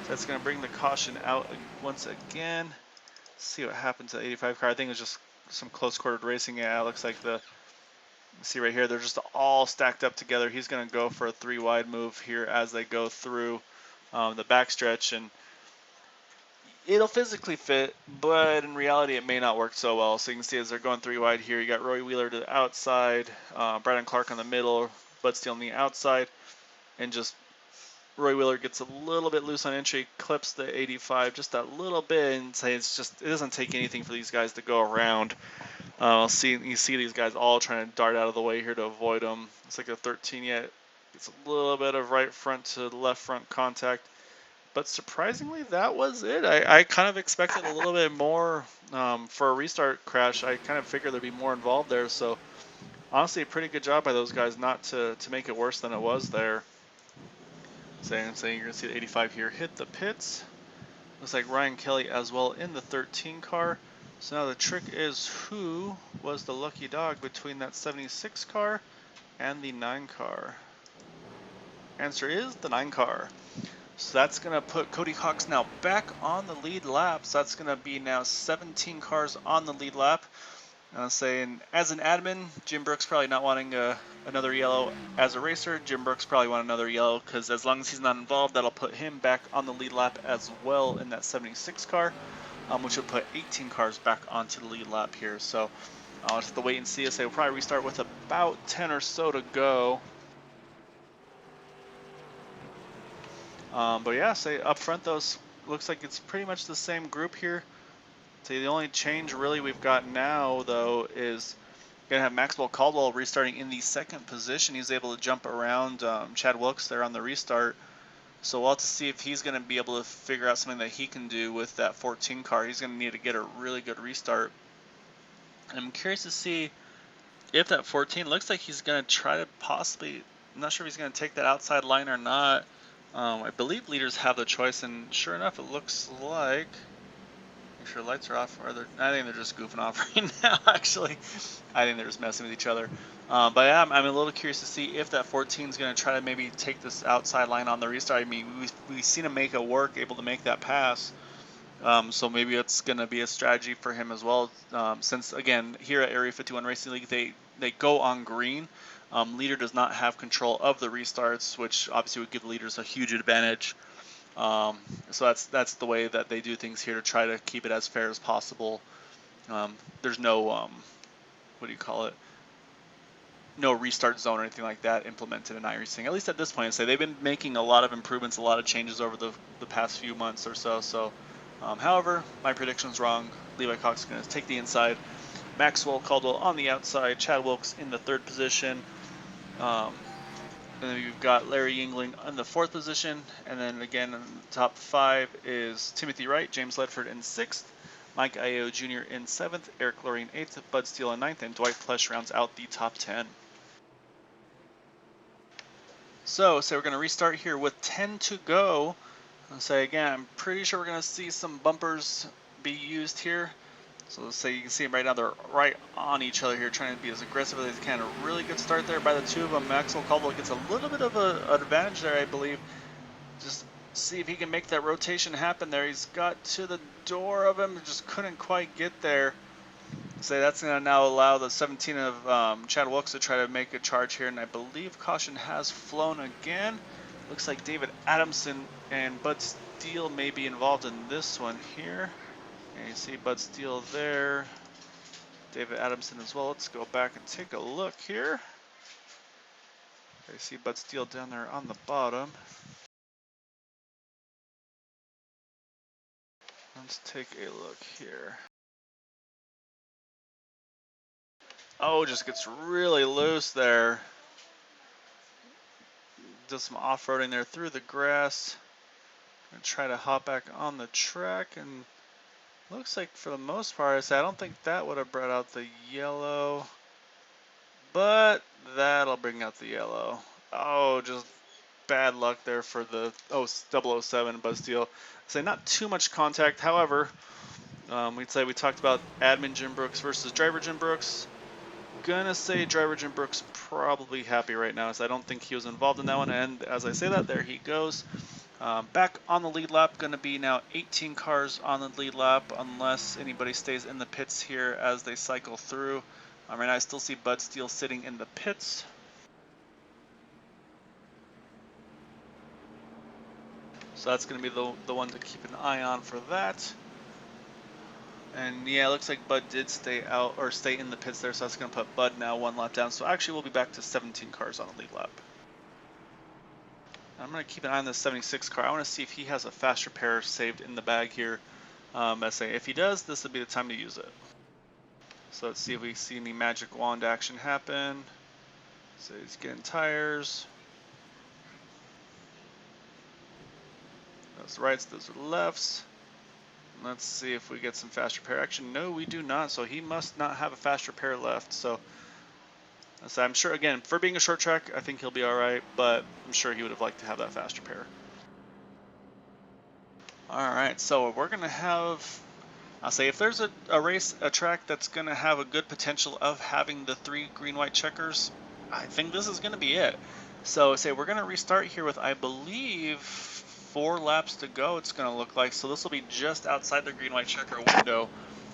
So that's going to bring the caution out once again. See what happened to the 85 car. I think it was just some close-quartered racing. Yeah, it looks like see right here, they're just all stacked up together. He's going to go for a 3-wide move here as they go through the backstretch, and it'll physically fit, but in reality it may not work so well. So you can see as they're going 3-wide here, you got Roy Wheeler to the outside, Brandon Clark on the middle, Bud Steele on the outside, and just Roy Wheeler gets a little bit loose on entry, clips the 85 just a little bit, and it doesn't take anything for these guys to go around. You see these guys all trying to dart out of the way here to avoid them. It's like a 13 yet. It's a little bit of right front to left front contact. But surprisingly, that was it. I kind of expected a little bit more for a restart crash. I kind of figured there'd be more involved there. So honestly, a pretty good job by those guys not to make it worse than it was there. Saying you're going to see the 85 here hit the pits. Looks like Ryan Kelly as well in the 13 car. So now the trick is who was the lucky dog between that 76 car and the 9 car. Answer is the 9 car. So that's going to put Cody Cox now back on the lead lap. So that's going to be now 17 cars on the lead lap. And I'm saying, as an admin, Jim Brooks probably not wanting another yellow. As a racer, Jim Brooks probably want another yellow, because as long as he's not involved, that'll put him back on the lead lap as well in that 76 car, which will put 18 cars back onto the lead lap here. So I'll just have to wait and see. We'll probably restart with about 10 or so to go. But yeah, up front, those looks like it's pretty much the same group here. So the only change really we've got now, though, is going to have Maxwell Caldwell restarting in the 2nd position. He's able to jump around Chad Wilkes there on the restart. So we'll have to see if he's going to be able to figure out something that he can do with that 14 car. He's going to need to get a really good restart. And I'm curious to see if that 14 looks like he's going to try to possibly, I'm not sure if he's going to take that outside line or not. I believe leaders have the choice, and sure enough, it looks like Make sure lights are off. I think they're just goofing off right now, actually. I think they're just messing with each other. But yeah, I'm a little curious to see if that 14 is going to try to maybe take this outside line on the restart. I mean, we've seen him make it work, able to make that pass. So maybe it's going to be a strategy for him as well. Since, again, here at Area 51 Racing League, they go on green. Leader does not have control of the restarts, which obviously would give leaders a huge advantage. So that's the way that they do things here to try to keep it as fair as possible. There's no what do you call it? No restart zone or anything like that implemented in iRacing. At least at this point, I'd say they've been making a lot of improvements, a lot of changes over the past few months or so. So, however, my prediction's wrong. Levi Cox is going to take the inside. Maxwell Caldwell on the outside. Chad Wilkes in the third position. And then you've got Larry Yingling in the fourth position. And then again, in the top 5 is Timothy Wright, James Ledford in 6th, Mike Ayo Jr. in 7th, Eric Lorraine 8th, Bud Steele in 9th, and Dwight Plesh rounds out the top 10. So we're going to restart here with 10 to go. I'll say again, I'm pretty sure we're going to see some bumpers be used here. So let's say you can see them right now, they're right on each other here, trying to be as aggressive as they can. A really good start there by the two of them. Maxwell Caldwell gets a little bit of an advantage there, I believe. Just see if he can make that rotation happen there. He's got to the door of him, just couldn't quite get there. So that's going to now allow the 17 of Chad Wilkes to try to make a charge here, and I believe caution has flown again. Looks like David Adamson and Bud Steele may be involved in this one here. And you see Bud Steele there, David Adamson as well. Let's go back and take a look here. I see Bud Steele down there on the bottom. Let's take a look here. Oh, just gets really loose there. Does some off-roading there through the grass. Gonna try to hop back on the track, and looks like for the most part, I don't think that would have brought out the yellow, but that'll bring out the yellow. Oh, just bad luck there for the 007 Bud Steele. Say not too much contact. However, we'd say we talked about admin Jim Brooks versus driver Jim Brooks. Gonna say driver Jim Brooks probably happy right now, as I don't think he was involved in that one. And as I say that, there he goes. Back on the lead lap, going to be now 18 cars on the lead lap, unless anybody stays in the pits here as they cycle through. Right now I still see Bud Steele sitting in the pits. So that's going to be the one to keep an eye on for that. And yeah, it looks like Bud did stay out, or stay in the pits there, so that's going to put Bud now 1 lap down. So actually we'll be back to 17 cars on the lead lap. I'm going to keep an eye on the 76 car. I want to see if he has a fast repair saved in the bag here. If he does, this would be the time to use it. So let's see if we see any magic wand action happen. So he's getting tires. Those rights, those are lefts. Let's see if we get some fast repair action. No, we do not. So he must not have a fast repair left. So I'm sure, again, for being a short track, I think he'll be all right, but I'm sure he would have liked to have that fast repair. All right, so we're going to have, I'll say if there's a track that's going to have a good potential of having the 3 green-white checkers, I think this is going to be it. So we're going to restart here with, I believe, 4 laps to go, it's going to look like. So this will be just outside the green-white checker window.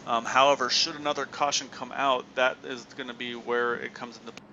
However, should another caution come out, that is going to be where it comes into play.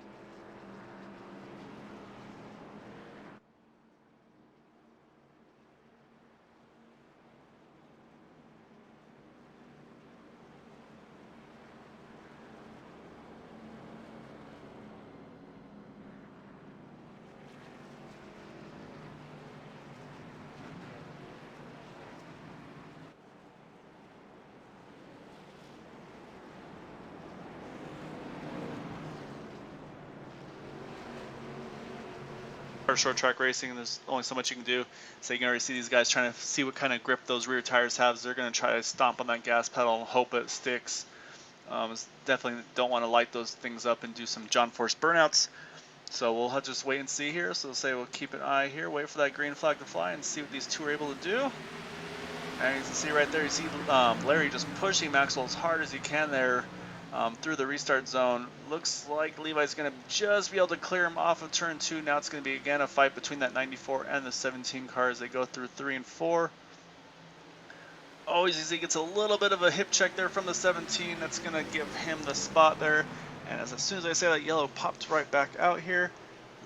Short track racing, and there's only so much you can do. So you can already see these guys trying to see what kind of grip those rear tires have. They're going to try to stomp on that gas pedal and hope it sticks. Definitely don't want to light those things up and do some John Force burnouts. So we'll just wait and see here. So we'll keep an eye here, wait for that green flag to fly, and see what these two are able to do. And you can see right there, you see Larry just pushing Maxwell as hard as he can there through the restart zone. Looks like Levi's going to just be able to clear him off of turn 2. Now it's going to be again a fight between that 94 and the 17 car as they go through 3 and 4. Always he gets a little bit of a hip check there from the 17. That's going to give him the spot there. And as soon as I say that, yellow popped right back out here.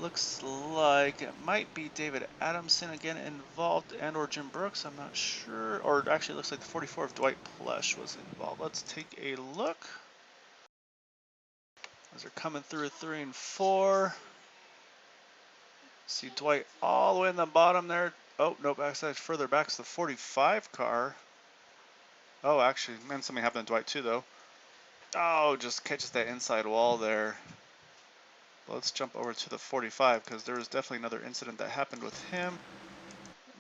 Looks like it might be David Adamson again involved, and or Jim Brooks. I'm not sure. Or actually, it looks like the 44 of Dwight Plesh was involved. Let's take a look. As they're coming through 3 and 4. See Dwight all the way in the bottom there. Oh, no, backside further back is the 45 car. Oh, actually, man, something happened to Dwight too, though. Oh, just catches that inside wall there. Let's jump over to the 45 because there was definitely another incident that happened with him.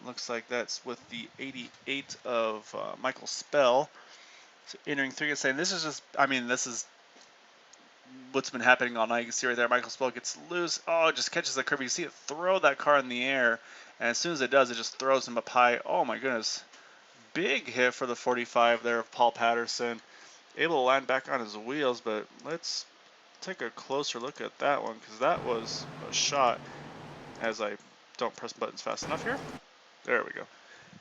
Looks like that's with the 88 of Michael Spell. So entering 3 and saying this is just, I mean, this is what's been happening all night. You can see right there, Michael Spell gets loose. Oh, it just catches the curve. You see it throw that car in the air. And as soon as it does, it just throws him up high. Oh my goodness. Big hit for the 45 there of Paul Patterson. Able to land back on his wheels, but let's take a closer look at that one because that was a shot. As I don't press buttons fast enough here. There we go.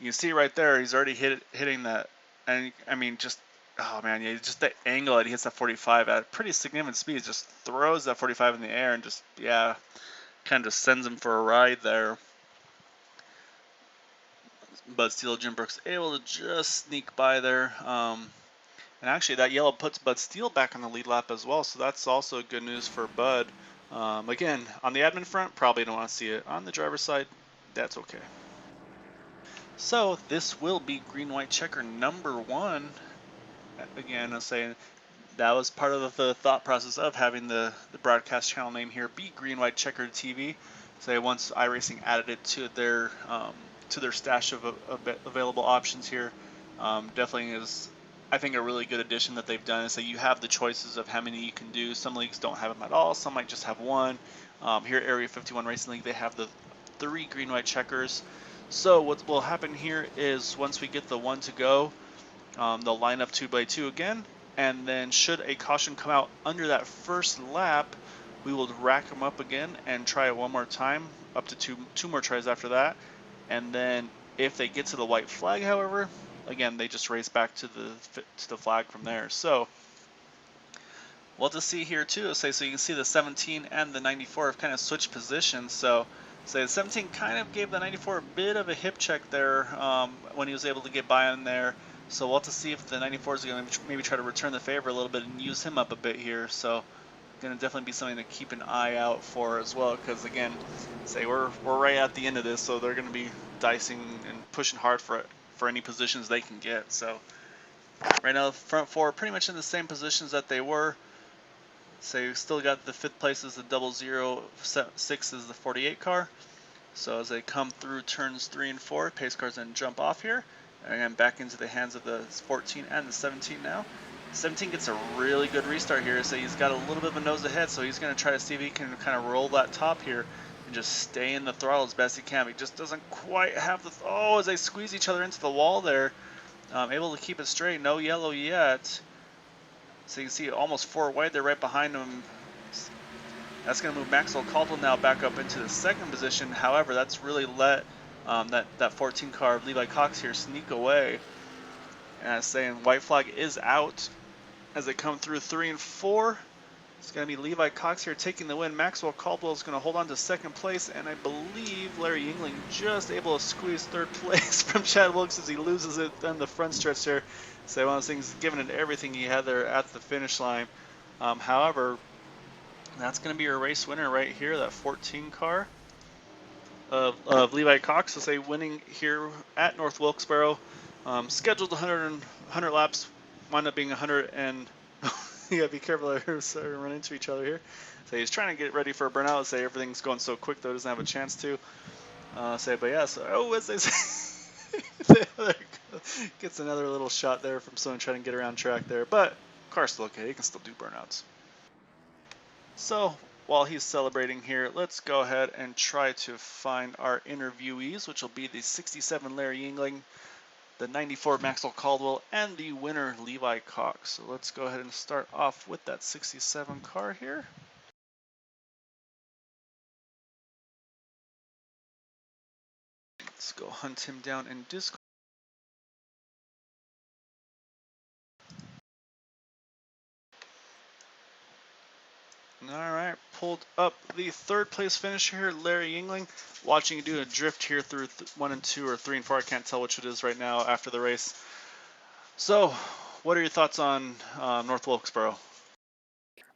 You can see right there, he's already hitting that, and I mean, just, oh man, yeah, just the angle that he hits that 45 at a pretty significant speed, just throws that 45 in the air and just, yeah, kind of just sends him for a ride there. Bud Steele, Jim Brooks able to just sneak by there. And actually, that yellow puts Bud Steele back on the lead lap as well, so that's also good news for Bud. Again, on the admin front, probably don't want to see it. On the driver's side, that's okay. So this will be green-white checker number 1. Again, I'm saying that was part of the thought process of having the broadcast channel name here be green-white checker TV. So once iRacing added it to their stash of available options here, definitely is, I think, a really good addition that they've done. Is that you have the choices of how many you can do. Some leagues don't have them at all. Some might just have one. Here at Area 51 Racing League, they have the 3 green-white checkers. So what will happen here is once we get the 1 to go, they'll line up 2 by 2 again, and then should a caution come out under that first lap, we will rack them up again and try it one more time, up to two more tries after that. And then if they get to the white flag, however, again, they just race back to the flag from there. So we'll just see here too. So you can see the 17 and the 94 have kind of switched positions. So the 17 kind of gave the 94 a bit of a hip check there when he was able to get by on there. So we'll have to see if the 94 is going to maybe try to return the favor a little bit and use him up a bit here. So going to definitely be something to keep an eye out for as well, because again, we're right at the end of this, so they're going to be dicing and pushing hard for any positions they can get. So right now, the front 4 are pretty much in the same positions that they were. So you still got the 5th place is the 006 is the 48 car. So as they come through turns 3 and 4, pace cars then jump off here. And back into the hands of the 14 and the 17 now. 17 gets a really good restart here, so he's got a little bit of a nose ahead, so he's going to try to see if he can kind of roll that top here and just stay in the throttle as best he can. He just doesn't quite have the... Oh, as they squeeze each other into the wall there. Able to keep it straight. No yellow yet. So you can see almost 4 wide there right behind him. That's going to move Maxwell Caldwell now back up into the 2nd position. However, that's really let that 14 car of Levi Cox here sneak away. And saying white flag is out as they come through 3 and 4. It's going to be Levi Cox here taking the win. Maxwell Caldwell is going to hold on to 2nd place, and I believe Larry Yingling just able to squeeze 3rd place from Chad Wilkes as he loses it on the front stretch there. So one of those things, giving it everything he had there at the finish line. However, that's going to be your race winner right here, that 14 car of Levi Cox. So say winning here at North Wilkesboro. Scheduled 100 laps, wound up being 100 and you gotta be careful here, so we run into each other here. So he's trying to get ready for a burnout. Say everything's going so quick though, doesn't have a chance to. But yeah, so as they say, there gets another little shot there from someone trying to get around track there. But car's still okay, he can still do burnouts. So while he's celebrating here, let's go ahead and try to find our interviewees, which will be the 67 Larry Yingling, the 94 Maxwell Caldwell, and the winner Levi Cox. So let's go ahead and start off with that 67 car here. Let's go hunt him down in Discord. All right, pulled up the third place finisher here, Larry Yingling. Watching you do a drift here through 1 and 2 or 3 and 4. I can't tell which it is right now after the race. So, what are your thoughts on North Wilkesboro?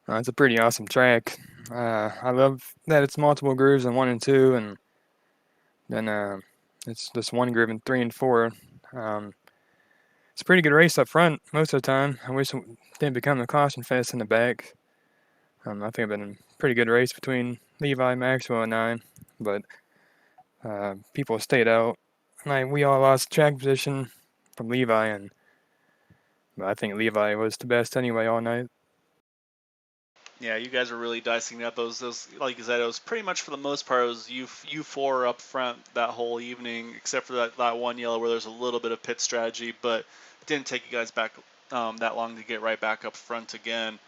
It's a pretty awesome track. I love that it's multiple grooves in 1 and 2, and then it's just one groove in 3 and 4. It's a pretty good race up front most of the time. I wish it didn't become a caution fest in the back. I think it's been a pretty good race between Levi, Maxwell, and I, but people stayed out. We all lost track position from Levi, but I think Levi was the best anyway all night. Yeah, you guys were really dicing up those. Like you said, it was pretty much for the most part. It was you four up front that whole evening, except for that one yellow where there's a little bit of pit strategy, but it didn't take you guys back that long to get right back up front again.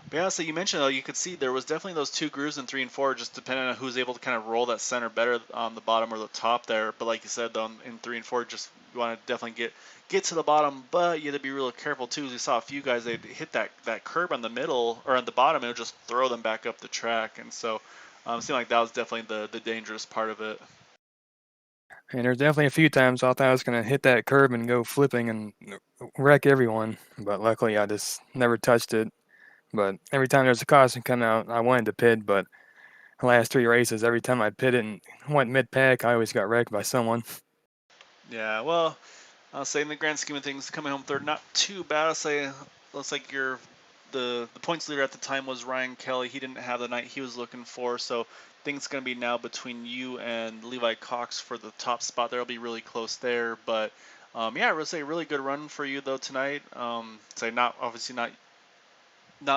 But yeah, so you mentioned though, you could see there was definitely those 2 grooves in 3 and 4, just depending on who's able to kind of roll that center better on the bottom or the top there. But like you said, though, in 3 and 4, just you want to definitely get to the bottom, but you have to be real careful too. As you saw a few guys, they'd hit that curb on the middle or on the bottom, and it would just throw them back up the track. And so it seemed like that was definitely the dangerous part of it. And there's definitely a few times I thought I was going to hit that curb and go flipping and wreck everyone, but luckily I just never touched it. But every time there's a caution come out, I wanted to pit, but the last 3 races, every time I pitted and went mid-pack, I always got wrecked by someone. Yeah, well, I'll say in the grand scheme of things, coming home third, not too bad. I'll say looks like the points leader at the time was Ryan Kelly. He didn't have the night he was looking for, so I think it's going to be now between you and Levi Cox for the top spot. There'll be really close there, but yeah, I would say a really good run for you though tonight. Say not obviously not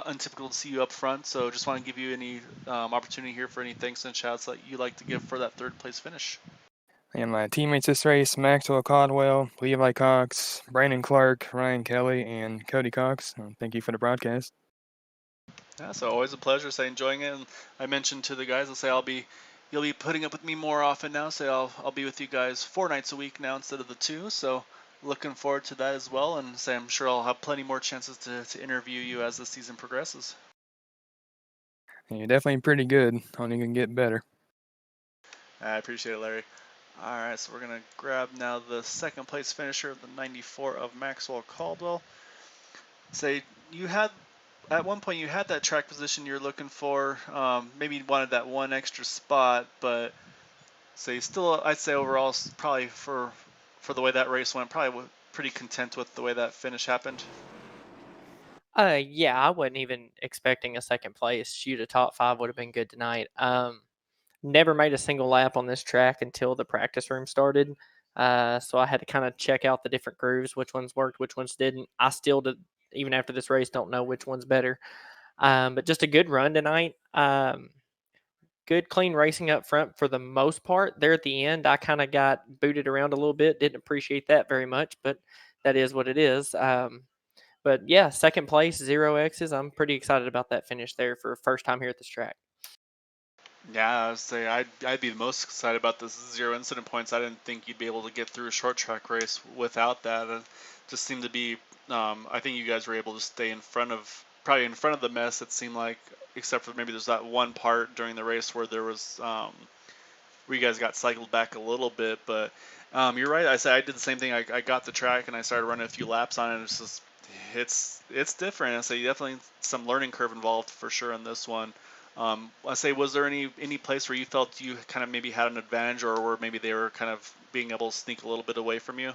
untypical to see you up front, so just want to give you any opportunity here for any thanks and shouts that you like to give for that third place finish. And my teammates this race, Maxwell Caldwell, Levi Cox, Brandon Clark, Ryan Kelly, and Cody Cox. Thank you for the broadcast. Yeah, so always a pleasure. Say enjoying it. And I mentioned to the guys, I'll say you'll be putting up with me more often now. So I'll be with you guys 4 nights a week now instead of the 2. So looking forward to that as well. And say I'm sure I'll have plenty more chances to interview you as the season progresses. And you're definitely pretty good. Only can get better. I appreciate it, Larry. All right, so we're gonna grab now the second place finisher of the 94 of Maxwell Caldwell. Say you had at one point you had that track position you're looking for. Maybe you wanted that one extra spot, but so you still, I'd say overall, probably for the way that race went, probably pretty content with the way that finish happened. Yeah, I wasn't even expecting a second place. Shoot, a top 5 would have been good tonight. Never made a single lap on this track until the practice room started. So I had to kind of check out the different grooves, which ones worked, which ones didn't. I still did, even after this race, don't know which one's better. But just a good run tonight. Good, clean racing up front for the most part. There at the end, I kind of got booted around a little bit. Didn't appreciate that very much, but that is what it is. But yeah, second place, 0 X's. I'm pretty excited about that finish there for first time here at this track. Yeah, I would say I'd be the most excited about this 0 incident points. I didn't think you'd be able to get through a short track race without that. It just seemed to be. I think you guys were able to stay probably in front of the mess. It seemed like, except for maybe there's that one part during the race where there was where you guys got cycled back a little bit. But you're right. I did the same thing. I got the track and I started running a few laps on it. It's just it's different. So definitely some learning curve involved for sure in this one. I say, was there any place where you felt you kind of maybe had an advantage, or where maybe they were kind of being able to sneak a little bit away from you?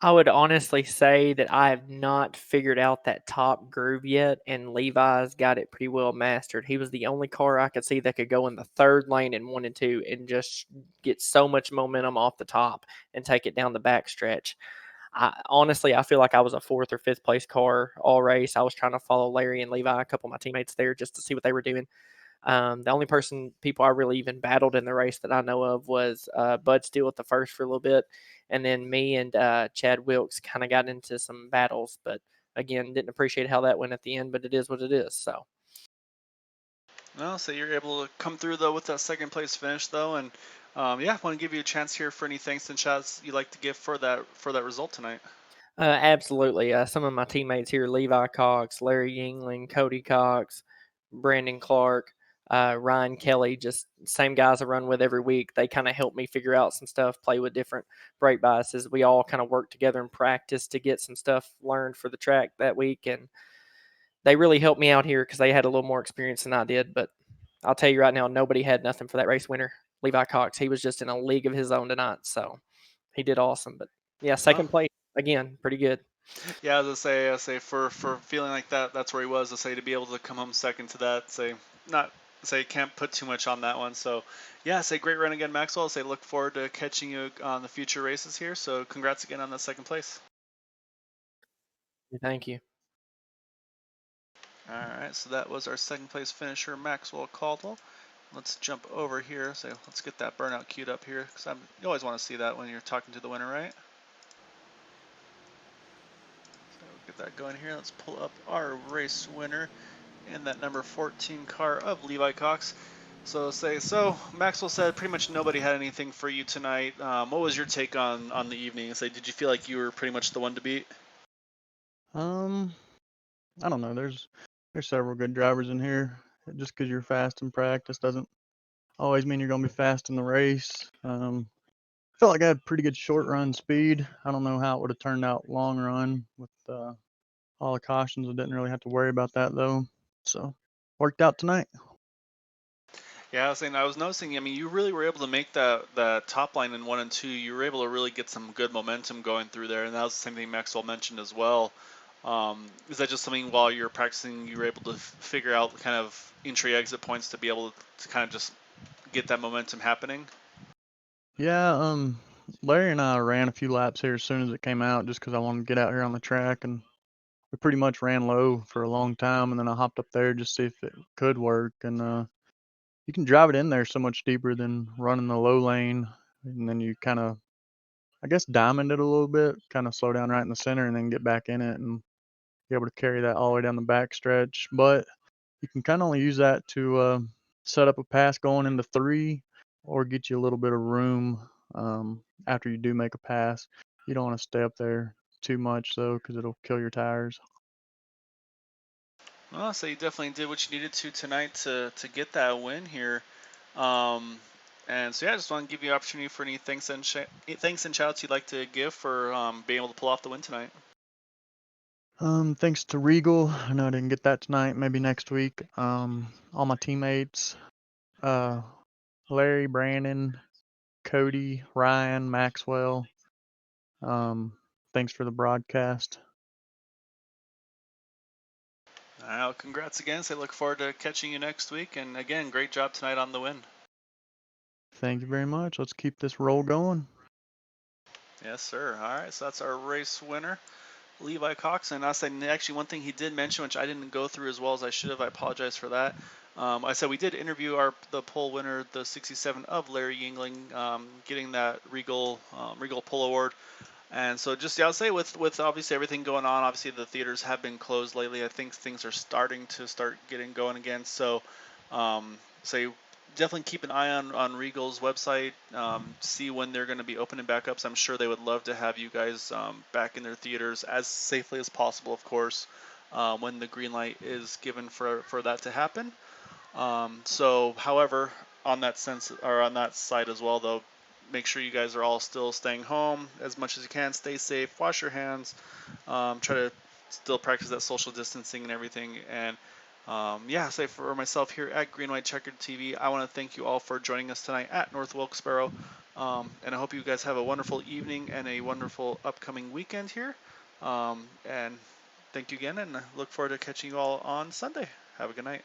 I would honestly say that I have not figured out that top groove yet, and Levi's got it pretty well mastered. He was the only car I could see that could go in the third lane in 1 and 2 and just get so much momentum off the top and take it down the back stretch. I feel like I was a 4th or 5th place car all race. I was trying to follow Larry and Levi, a couple of my teammates there, just to see what they were doing. The only people I really even battled in the race that I know of was Bud Steele at the first for a little bit, and then me and Chad Wilkes kind of got into some battles. But again, didn't appreciate how that went at the end. But it is what it is. So. Well, so you're able to come through though with that second place finish though, and yeah, want to give you a chance here for any thanks and shouts you'd like to give for that result tonight. Absolutely. Some of my teammates here, Levi Cox, Larry Yingling, Cody Cox, Brandon Clark, Ryan Kelly, just same guys I run with every week. They kind of help me figure out some stuff, play with different brake biases. We all kind of work together and practice to get some stuff learned for the track that week. And they really helped me out here because they had a little more experience than I did. But I'll tell you right now, nobody had nothing for that race winner, Levi Cox. He was just in a league of his own tonight. So he did awesome. But yeah, Well, second place, again, pretty good. yeah, as I say for feeling like that, that's where he was. I say to be able to come home second to that, say not say can't put too much on that one. So yeah, say great run again, Maxwell. Say look forward to catching you on the future races here. So congrats again on that second place. Thank you. All right, so that was our second place finisher, Maxwell Caldwell. Let's jump over here. So let's get that burnout queued up here because you always want to see that when you're talking to the winner, right? So we'll get that going here. Let's pull up our race winner in that number 14 car of Levi Cox. So Maxwell said pretty much nobody had anything for you tonight. What was your take on the evening? Say, did you feel like you were pretty much the one to beat? I don't know. There's several good drivers in here. Just because you're fast in practice doesn't always mean you're gonna be fast in the race. Felt like I had pretty good short run speed. I don't know how it would have turned out long run with all the cautions. I didn't really have to worry about that though. So worked out tonight. Yeah, I was noticing. I mean, you really were able to make that top line in 1 and 2. You were able to really get some good momentum going through there, and that was the same thing Maxwell mentioned as well. Is that just something while you were practicing you were able to figure out kind of entry exit points to be able to kind of just get that momentum happening? Yeah, Larry and I ran a few laps here as soon as it came out just because I wanted to get out here on the track, and we pretty much ran low for a long time, and then I hopped up there just to see if it could work, and you can drive it in there so much deeper than running the low lane, and then you kind of, I guess, diamond it a little bit, kind of slow down right in the center, and then get back in it and be able to carry that all the way down the back stretch. But you can kind of only use that to set up a pass going into 3, or get you a little bit of room after you do make a pass. You don't want to stay up there too much though, because it'll kill your tires. Well, so you definitely did what you needed to tonight to get that win here. Um, and so yeah, I just want to give you an opportunity for any thanks and shouts you'd like to give for being able to pull off the win tonight. Thanks to Regal. I know I didn't get that tonight. Maybe next week. All my teammates, uh, Larry, Brandon, Cody, Ryan, Maxwell. Thanks for the broadcast. All right, well, congrats again. So I look forward to catching you next week. And again, great job tonight on the win. Thank you very much. Let's keep this roll going. Yes, sir. All right, so that's our race winner, Levi Cox. And I said actually one thing he did mention, which I didn't go through as well as I should have. I apologize for that. I said we did interview the pole winner, the 67 of Larry Yingling, getting that Regal Pole Award. And so just yeah, I'll say with obviously everything going on, obviously the theaters have been closed lately. I think things are starting to getting going again. So say definitely keep an eye on Regal's website, see when they're going to be opening back up. So I'm sure they would love to have you guys back in their theaters as safely as possible, of course, when the green light is given for that to happen. However, on that sense or on that side as well, though, make sure you guys are all still staying home as much as you can. Stay safe. Wash your hands. Try to still practice that social distancing and everything. And yeah, say for myself here at Green White Checkered TV, I want to thank you all for joining us tonight at North Wilkesboro. And I hope you guys have a wonderful evening and a wonderful upcoming weekend here. And thank you again, and I look forward to catching you all on Sunday. Have a good night.